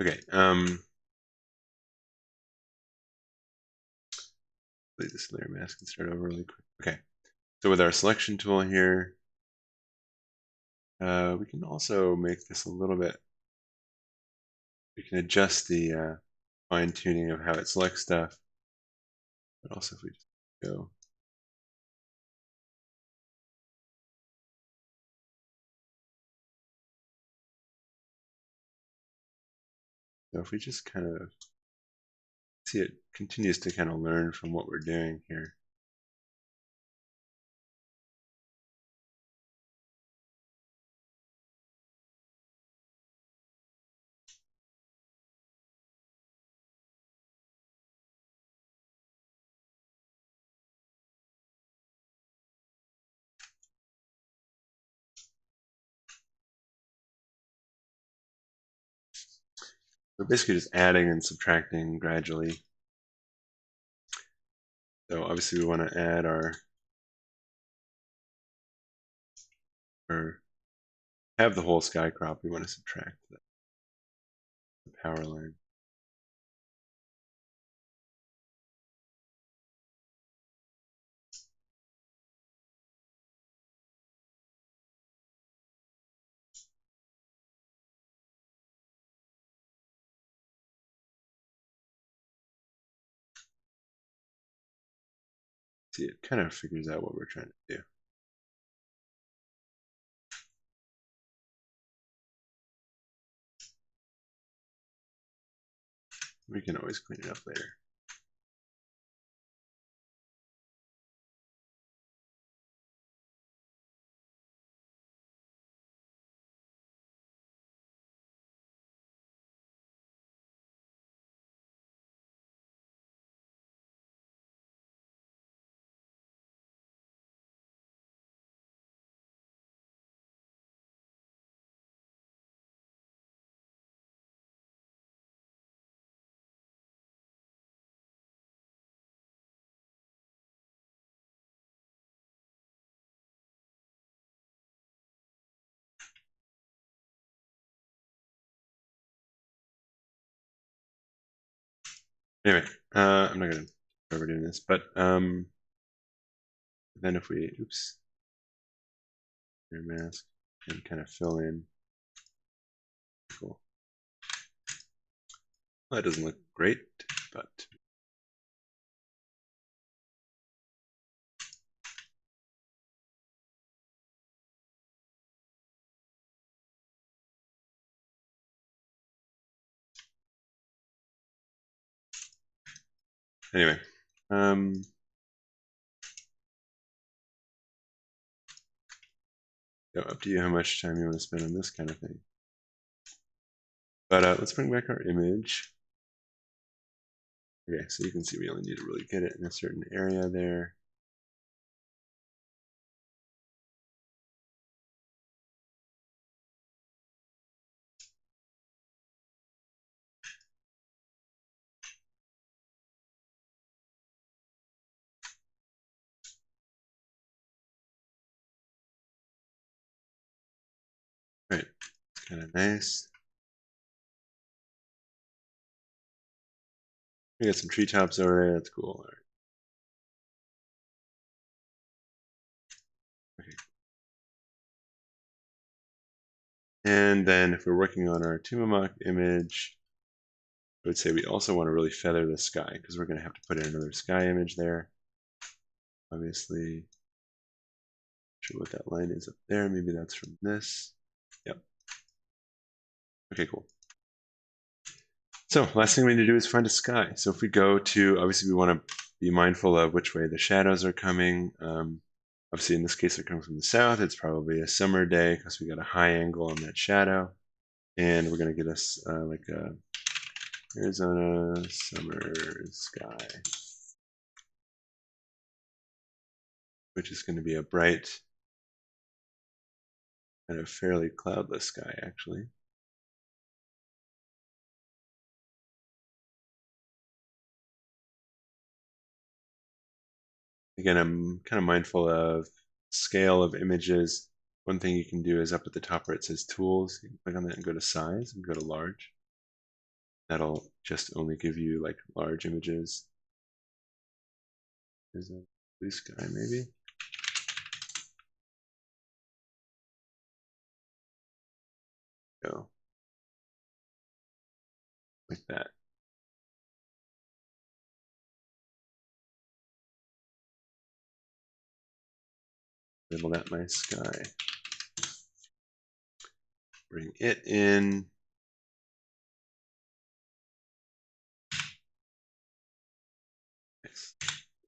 Okay. Leave this layer mask and start over really quick. Okay. So with our selection tool here, we can also make this a little bit. We can adjust the fine tuning of how it selects stuff. But also if we just go. So if we just kind of see, it continues to kind of learn from what we're doing here. We're basically just adding and subtracting gradually. So obviously we want to add or have the whole sky crop. We want to subtract the power line. See, it kind of figures out what we're trying to do. We can always clean it up later. Anyway, I'm not going to forever doing this, but then if we, oops, clear mask and kind of fill in, cool. Well, that doesn't look great, but anyway, up to you how much time you want to spend on this kind of thing. But let's bring back our image. Okay, so you can see we only need to really get it in a certain area there. Right, it's kind of nice. We got some treetops over there. That's cool. All right. Okay. And then if we're working on our Tumamoc image, I would say we also want to really feather the sky because we're going to have to put in another sky image there. Obviously, not sure what that line is up there. Maybe that's from this. Yep. Okay, cool. So last thing we need to do is find a sky. So if we go to, obviously we want to be mindful of which way the shadows are coming. Obviously in this case they're coming from the south. It's probably a summer day because we got a high angle on that shadow. And we're going to get us like a Arizona summer sky, which is going to be a bright, kind of fairly cloudless sky actually. Again, I'm kind of mindful of scale of images. One thing you can do is up at the top where it says tools, you can click on that and go to size and go to large. That'll just only give you like large images. There's a blue sky maybe. Go. Like that. Label that my sky. Bring it in. Nice.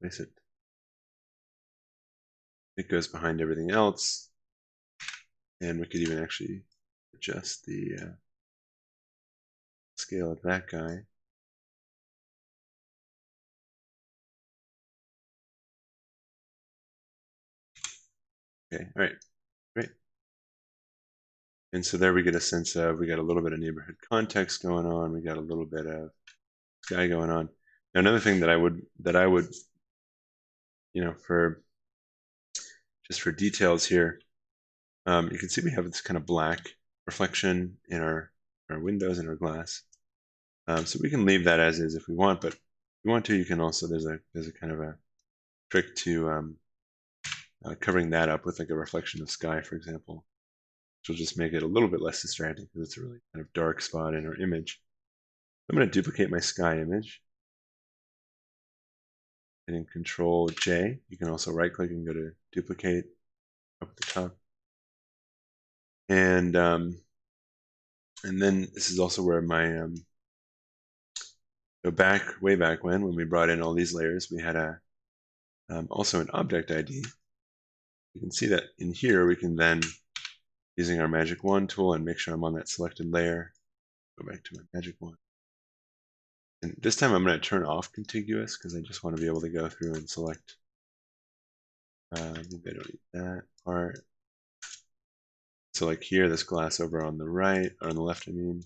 Place it. It goes behind everything else. And we could even actually adjust the scale of that guy. Okay, all right, great. And so there we get a sense of, we got a little bit of neighborhood context going on. We got a little bit of sky going on. Now, another thing that I would, you know, for just for details here, you can see we have this kind of black reflection in our windows and our glass. So we can leave that as is if we want, but if you want to, you can also, there's a kind of a trick to covering that up with like a reflection of sky, for example, which will just make it a little bit less distracting because it's a really kind of dark spot in our image. I'm going to duplicate my sky image. Hitting Control J. You can also right click and go to duplicate up at the top. And then this is also where my so way back when we brought in all these layers, we had a also an object ID. You can see that in here we can then, using our magic wand tool, and make sure I'm on that selected layer. Go back to my magic wand. And this time I'm going to turn off contiguous because I just want to be able to go through and select. Maybe I don't need that part. So like here, this glass over on the right, or on the left, I mean.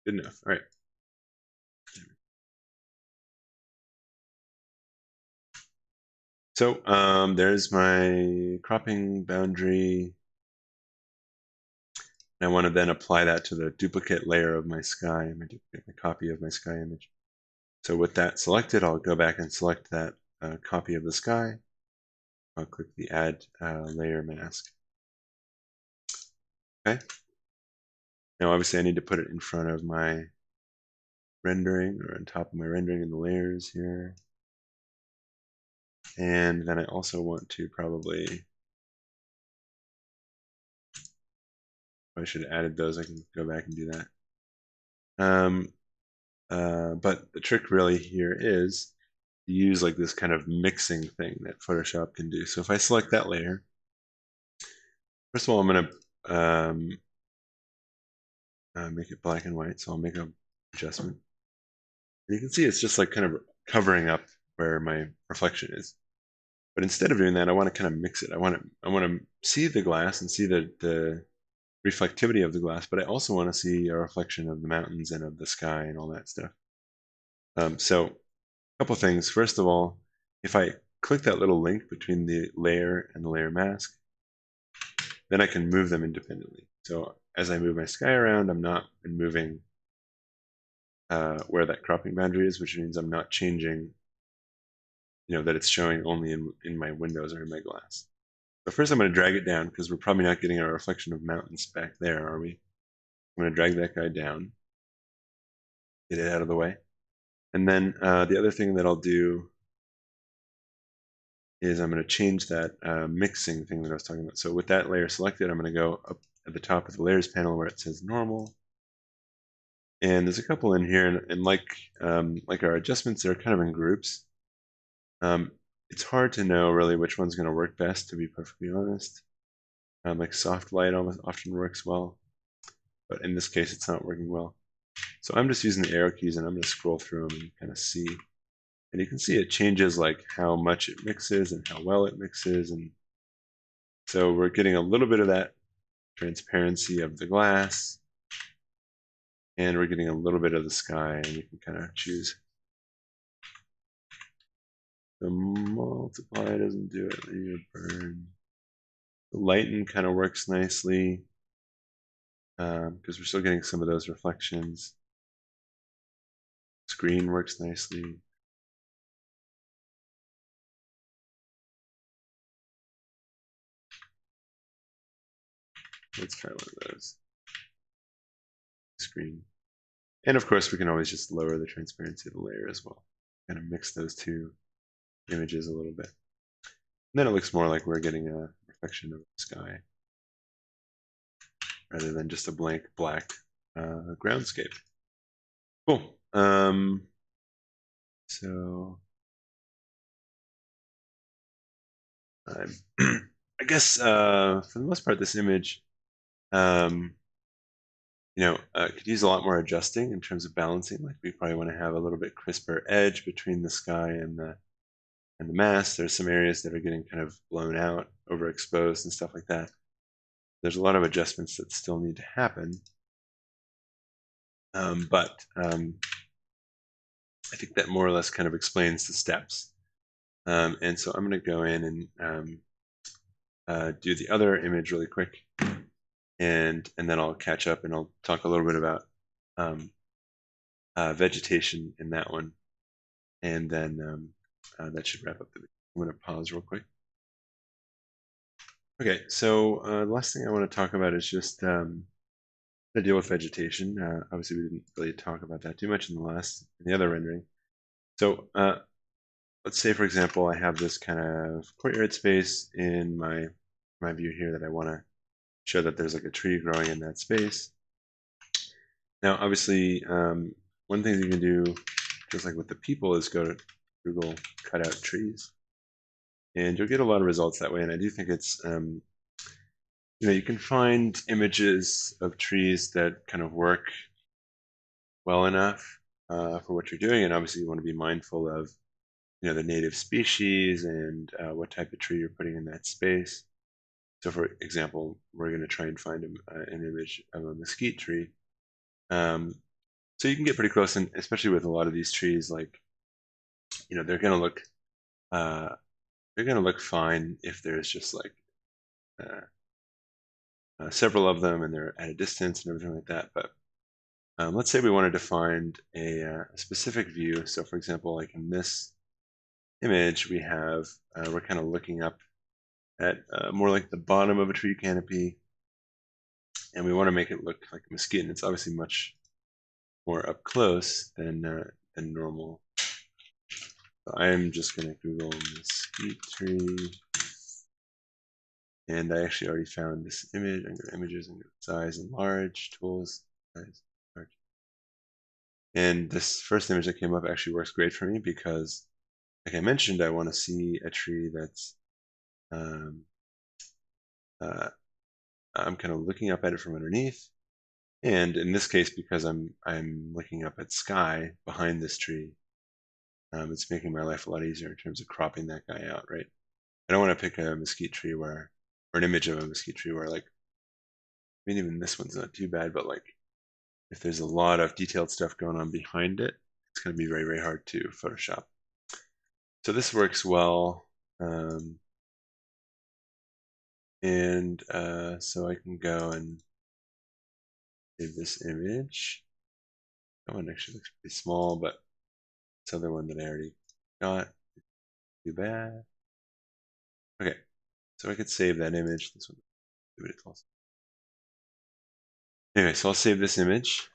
Good enough. All right. So there's my cropping boundary. And I want to then apply that to the duplicate layer of my sky, my copy of my sky image. So with that selected, I'll go back and select that copy of the sky. I'll click the Add Layer Mask. Okay. Now, obviously, I need to put it in front of my rendering, or on top of my rendering in the layers here. And then I also want to probably, I should have added those. I can go back and do that. But the trick really here is to use like this kind of mixing thing that Photoshop can do. So if I select that layer, first of all, I'm going to make it black and white. So I'll make an adjustment. And you can see it's just like kind of covering up where my reflection is. But instead of doing that, I want to kind of mix it. I want to see the glass and see the reflectivity of the glass, but I also want to see a reflection of the mountains and of the sky and all that stuff. So a couple things. First of all, if I click that little link between the layer and the layer mask, then I can move them independently. So as I move my sky around, I'm not moving where that cropping boundary is, which means I'm not changing, that it's showing only in my windows or in my glass. But first I'm going to drag it down because we're probably not getting a reflection of mountains back there, are we? I'm going to drag that guy down, get it out of the way. And then the other thing that I'll do is I'm going to change that mixing thing that I was talking about. So with that layer selected, I'm going to go up at the top of the layers panel where it says normal. And there's a couple in here, and like our adjustments, they're kind of in groups. It's hard to know really which one's going to work best, to be perfectly honest. Like soft light often works well, but in this case, it's not working well. So I'm just using the arrow keys, and I'm going to scroll through them and kind of see. And you can see it changes like how much it mixes and how well it mixes. And so we're getting a little bit of that transparency of the glass, and we're getting a little bit of the sky, and you can kind of choose. The multiply doesn't do it. You burn. The lighten kind of works nicely because we're still getting some of those reflections. Screen works nicely. Let's try one of those. Screen. And of course, we can always just lower the transparency of the layer as well. Kind of mix those two images a little bit. And then it looks more like we're getting a reflection of the sky rather than just a blank black groundscape. Cool. So I guess for the most part, this image, could use a lot more adjusting in terms of balancing. Like we probably want to have a little bit crisper edge between the sky and the mass. There's some areas that are getting kind of blown out, overexposed, and stuff like that. There's a lot of adjustments that still need to happen. But I think that more or less kind of explains the steps. And so I'm going to go in and do the other image really quick, and then I'll catch up and I'll talk a little bit about vegetation in that one, and then that should wrap up the video. I'm going to pause real quick. Okay, so the last thing I want to talk about is just the deal with vegetation. Obviously, we didn't really talk about that too much in the other rendering. So let's say, for example, I have this kind of courtyard space in my view here that I want to show that there's like a tree growing in that space. Now, obviously, one thing you can do, just like with the people, is go to Google cutout trees, and you'll get a lot of results that way. And I do think it's, you can find images of trees that kind of work well enough for what you're doing, and obviously you want to be mindful of, the native species and what type of tree you're putting in that space. So, for example, we're going to try and find an image of a mesquite tree. So you can get pretty close, and especially with a lot of these trees, like, they're going to look they're going to look fine if there's just like several of them and they're at a distance and everything like that. But let's say we wanted to find a specific view. So for example, like in this image, we have, we're kind of looking up at more like the bottom of a tree canopy, and we want to make it look like a mesquite. And it's obviously much more up close than normal. So I'm just going to Google mesquite tree, and I actually already found this image. I'm going to images and size and large, tools, size, large. And this first image that came up actually works great for me because, like I mentioned, I want to see a tree that's I'm kind of looking up at it from underneath. And in this case, because I'm looking up at sky behind this tree, it's making my life a lot easier in terms of cropping that guy out, right? I don't want to pick a mesquite tree or an image of a mesquite tree where, like, I mean, even this one's not too bad, but like, if there's a lot of detailed stuff going on behind it, it's going to be very, very hard to Photoshop. So this works well. So I can go and save this image. That one actually looks pretty small, but this other one that I already got, too bad. Okay, so I could save that image. This one, anyway, so I'll save this image,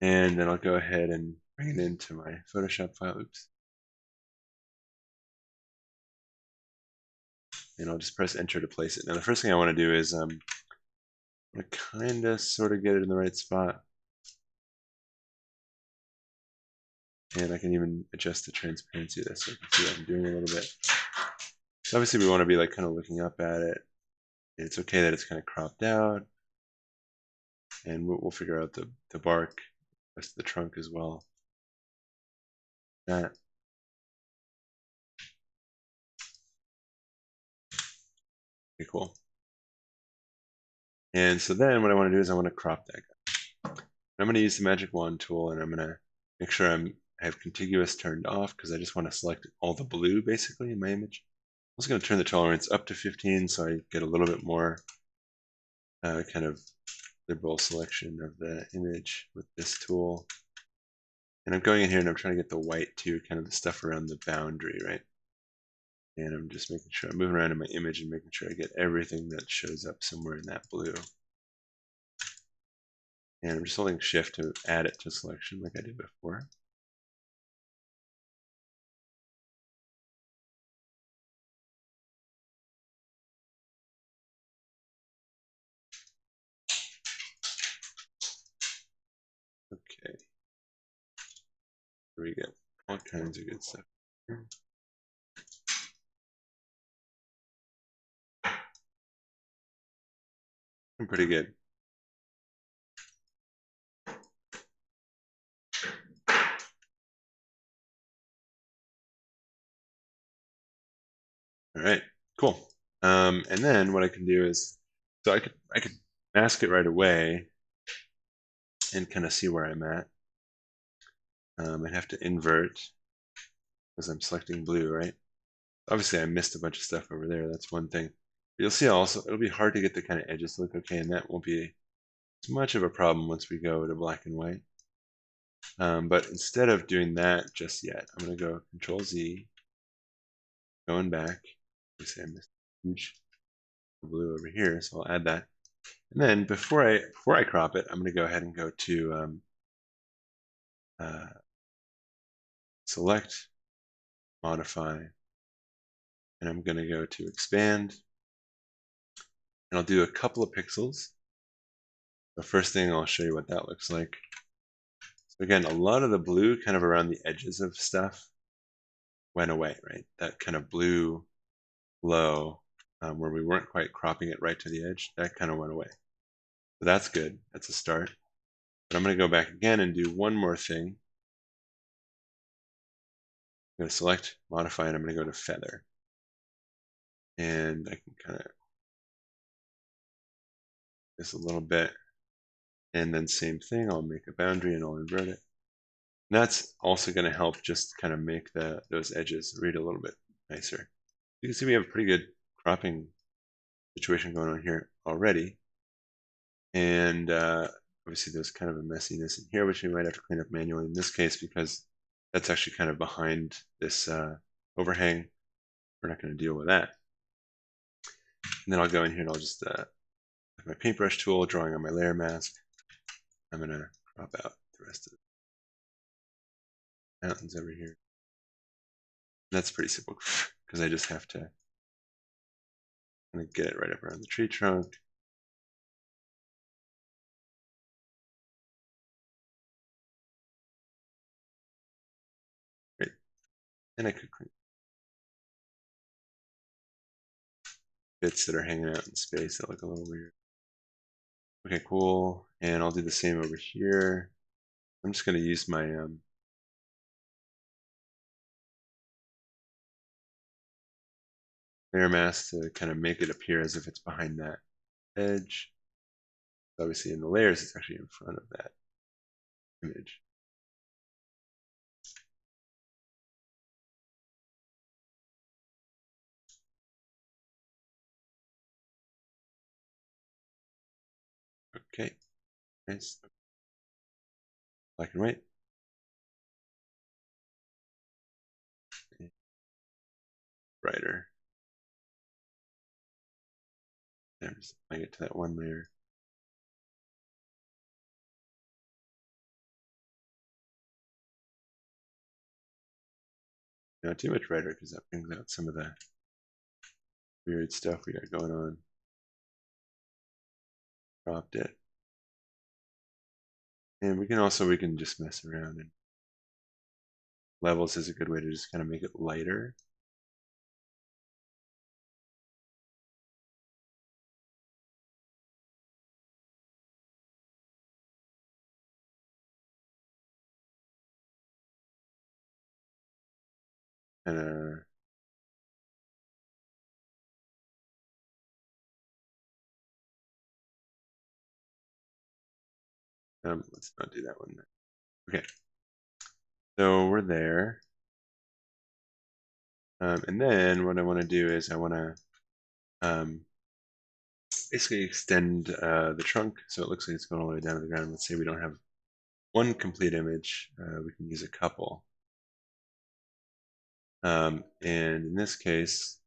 and then I'll go ahead and bring it into my Photoshop file. Oops. And I'll just press enter to place it. Now the first thing I want to do is kind of sort of get it in the right spot. And I can even adjust the transparency of this so I can see what I'm doing a little bit. So obviously we want to be like kind of looking up at it. And it's okay that it's kind of cropped out. And we'll figure out the bark, the rest of the trunk as well. That. Okay, cool. And so then what I want to do is I want to crop that guy. I'm going to use the magic wand tool, and I'm going to make sure I have contiguous turned off because I just want to select all the blue basically in my image. I'm also going to turn the tolerance up to 15 so I get a little bit more kind of liberal selection of the image with this tool. And I'm going in here and I'm trying to get the white too, kind of the stuff around the boundary, right? And I'm just making sure I'm moving around in my image and making sure I get everything that shows up somewhere in that blue. And I'm just holding shift to add it to selection like I did before. Okay. Here we go. All kinds of good stuff. I'm pretty good. All right, cool. And then what I can do is, so I could mask it right away and kind of see where I'm at. I'd have to invert because I'm selecting blue, right? Obviously, I missed a bunch of stuff over there. That's one thing. But you'll see also, it'll be hard to get the kind of edges to look okay, and that won't be as much of a problem once we go to black and white. But instead of doing that just yet, I'm going to go Control Z, going back. I missed huge blue over here, so I'll add that. And then before I crop it, I'm going to go ahead and go to select, modify, and I'm going to go to expand, and I'll do a couple of pixels. The first thing I'll show you what that looks like. So again, a lot of the blue kind of around the edges of stuff went away, right? That kind of blue glow where we weren't quite cropping it right to the edge, that kind of went away. So that's good. That's a start. But I'm going to go back again and do one more thing. I'm going to select, modify, and I'm going to go to feather. And I can kind of this a little bit. And then same thing, I'll make a boundary and I'll invert it. And that's also going to help just kind of make those edges read a little bit nicer. You can see we have a pretty good cropping situation going on here already. And obviously there's kind of a messiness in here, which we might have to clean up manually in this case because that's actually kind of behind this overhang. We're not going to deal with that. And then I'll go in here and I'll just, with my paintbrush tool, drawing on my layer mask, I'm going to crop out the rest of the mountains over here. And that's pretty simple because I just have to kind of get it right up around the tree trunk. Great. And I could clean bits that are hanging out in space that look a little weird. Okay, cool. And I'll do the same over here. I'm just going to use my layer mask to kind of make it appear as if it's behind that edge. Obviously in the layers, it's actually in front of that image. Okay, nice. Black and white. Brighter. There, just applying it to that one layer. Not too much brighter because that brings out some of the weird stuff we got going on. Cropped it. And we can just mess around, and levels is a good way to just kind of make it lighter. And let's not do that one. Okay, so we're there. And then what I want to do is I want to basically extend the trunk so it looks like it's going all the way down to the ground. Let's say we don't have one complete image, we can use a couple. And in this case,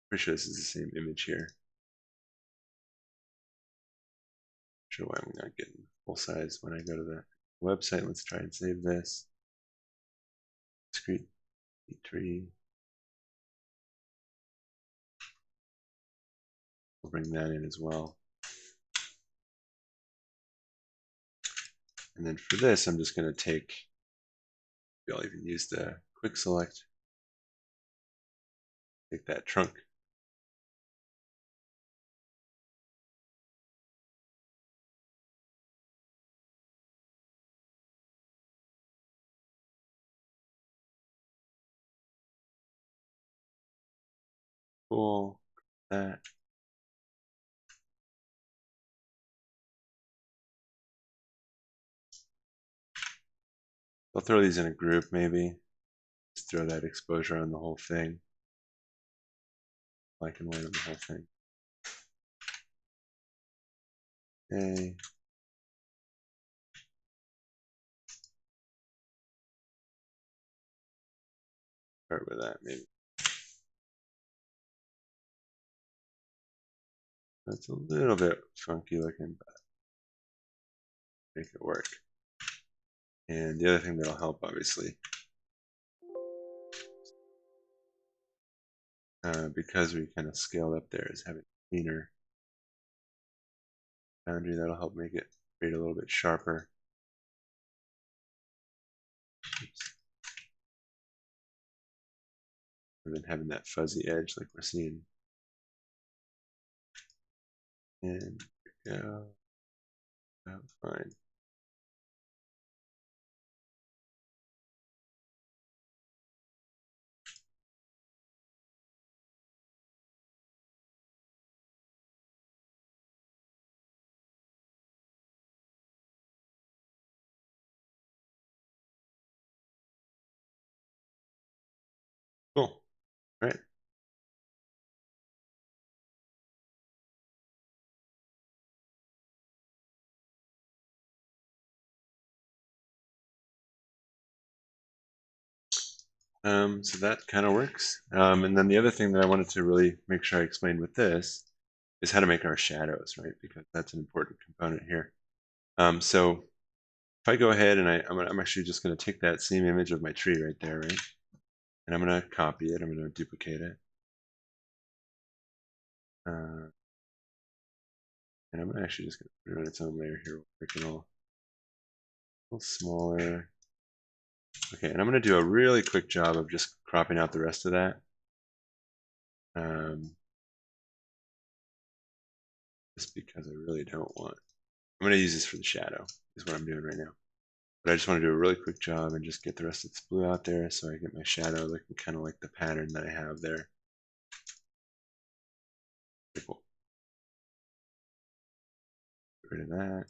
pretty sure this is the same image here. Not sure why I'm not getting full size when I go to the website. Let's try and save this. Discrete tree. We'll bring that in as well. And then for this, I'm just going to take, maybe I'll even use the quick select. Take that trunk. Cool. That. I'll throw these in a group maybe. Just throw that exposure on the whole thing. Black and white on the whole thing. Okay. Start with that maybe. That's a little bit funky looking, but make it work. And the other thing that'll help, obviously, because we kind of scaled up there, is having a cleaner boundary. That'll help make it create a little bit sharper. Oops. And then having that fuzzy edge like we're seeing. And go. Oh, fine. Cool. All right. So that kind of works. And then the other thing that I wanted to really make sure I explained with this is how to make our shadows, right? Because that's an important component here. So if I go ahead and I'm actually just going to take that same image of my tree right there, right? And I'm going to copy it. I'm going to duplicate it. And I'm actually just going to put it on its own layer here, make it a little smaller. Okay, and I'm going to do a really quick job of just cropping out the rest of that. Just because I really don't want. I'm going to use this for the shadow, is what I'm doing right now. But I just want to do a really quick job and just get the rest of this blue out there so I get my shadow looking kind of like the pattern that I have there. Pretty cool. Get rid of that.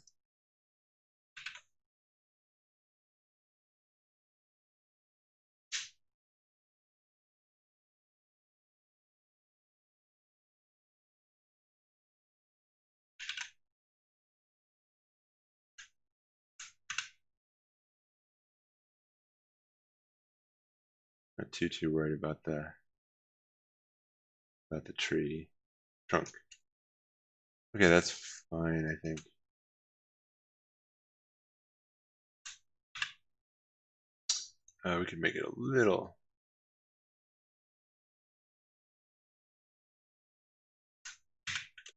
Not too worried about the tree trunk. Okay, that's fine, I think. We can make it a little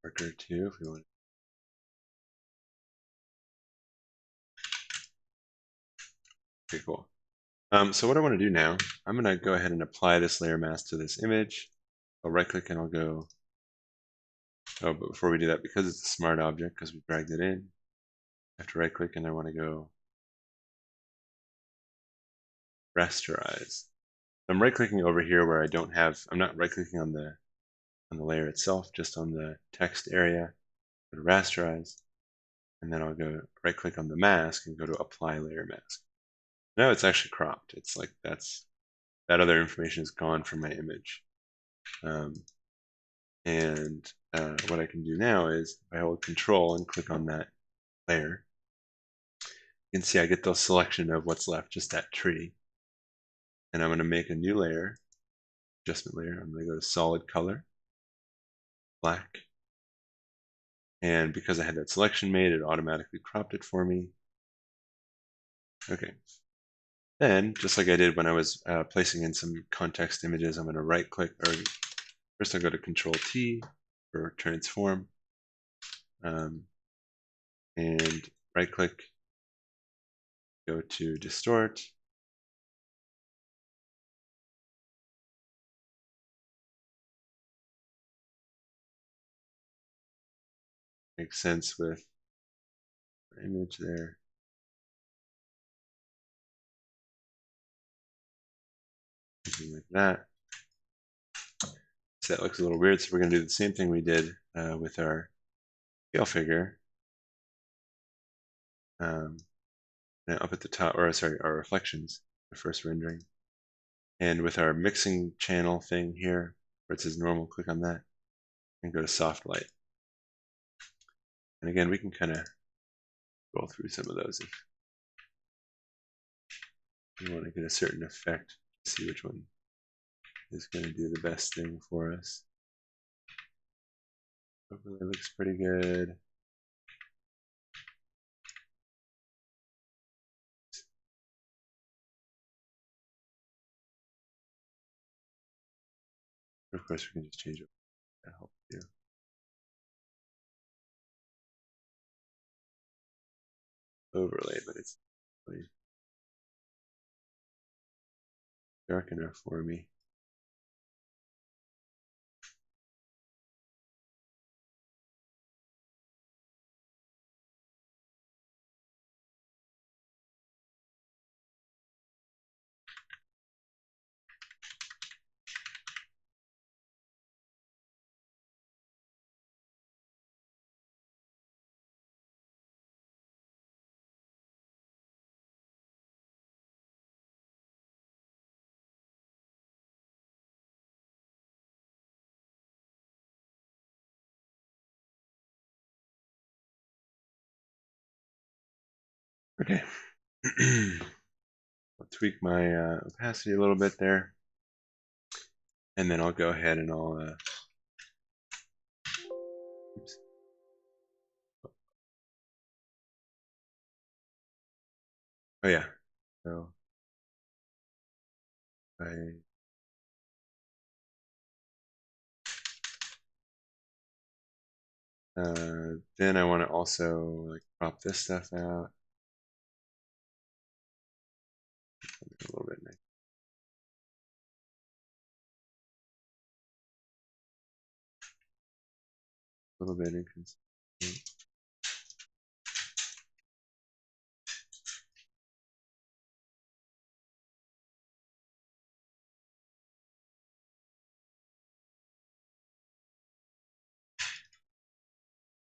darker too if we want. Okay, cool. So what I want to do now, I'm going to go ahead and apply this layer mask to this image. I'll right click and I'll go, oh, but before we do that, because it's a smart object, because we dragged it in, I have to right click and I want to go rasterize. I'm right clicking over here where I don't have, I'm not right clicking on the layer itself, just on the text area, go to rasterize, and then I'll go right click on the mask and go to apply layer mask. Now it's actually cropped. It's like that other information is gone from my image. And what I can do now is if I hold Control and click on that layer, you can see I get the selection of what's left, just that tree. And I'm going to make a new layer, adjustment layer. I'm going to go to solid color, black. And because I had that selection made, it automatically cropped it for me. Okay. Then, just like I did when I was placing in some context images, I'm going to right click, or first I'll go to Control T for transform. And right click, go to distort. Makes sense with our image there. Something like that. So that looks a little weird. So we're going to do the same thing we did with our scale figure. Now up at the top, or sorry, our reflections, the first rendering. And with our mixing channel thing here, where it says normal, click on that and go to soft light. And again, we can kind of roll through some of those if you want to get a certain effect, see which one is going to do the best thing for us. Hopefully it looks pretty good. Of course, we can just change it to help you. Overlay, but it's really dark enough for me. Okay. tweak my opacity a little bit there. And then I'll go ahead and I'll oops. Oh yeah. So then I want to also like crop this stuff out a little bit nice. A little bit inconsistent.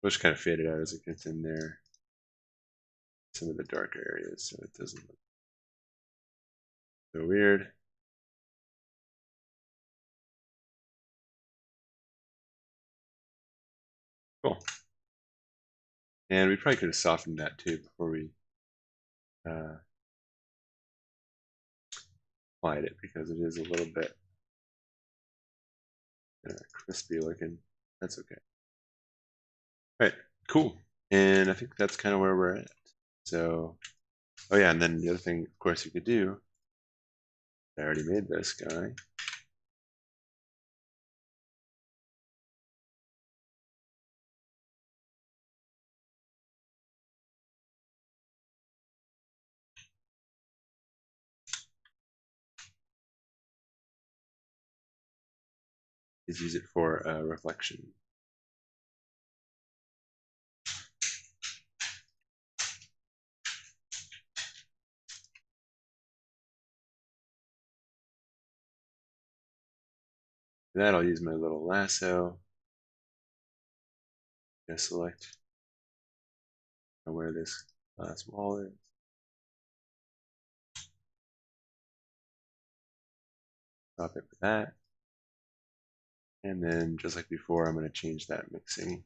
We'll just kind of fade it out as it gets in there. Some of the darker areas so it doesn't look so weird. Cool. And we probably could have softened that too before we applied it because it is a little bit crispy looking. That's okay. All right, cool. And I think that's kind of where we're at. So, oh yeah, and then the other thing, of course, you could do, I already made this guy. Is use it for reflection. For that, I'll use my little lasso. Just select where this glass wall is. Stop it with that. And then, just like before, I'm going to change that mixing.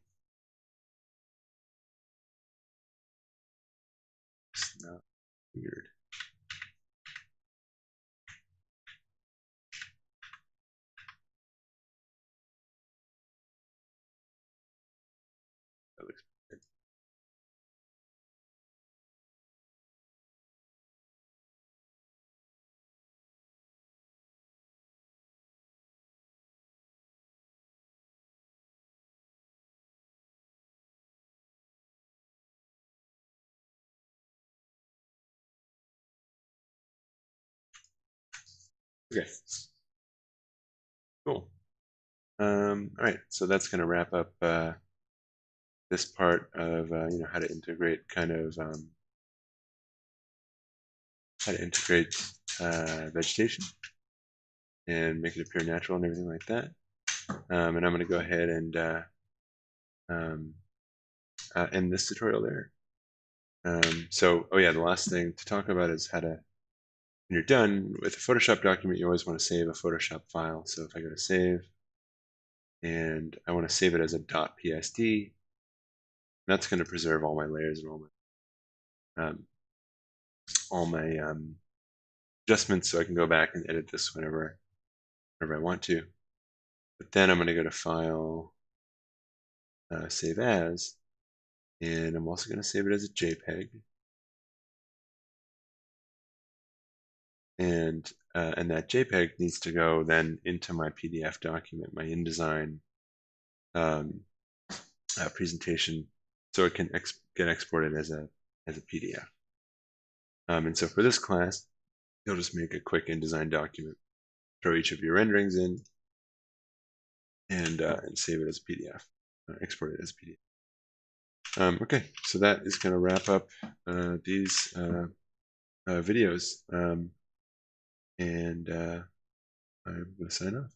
It's not weird. That looks good. Okay. Cool. All right, so that's going to wrap up this part of how to integrate vegetation and make it appear natural and everything like that. And I'm going to go ahead and end this tutorial there. Oh yeah, the last thing to talk about is how to, when you're done with a Photoshop document, you always want to save a Photoshop file. So if I go to save, and I want to save it as a .psd, that's going to preserve all my layers and all my adjustments, so I can go back and edit this whenever I want to. But then I'm going to go to File, Save As, and I'm also going to save it as a JPEG. And that JPEG needs to go then into my PDF document, my InDesign presentation, so it can get exported as a PDF. And so for this class, you'll just make a quick InDesign document, throw each of your renderings in, and save it as a PDF, export it as a PDF. Okay, so that is going to wrap up these videos, and I'm going to sign off.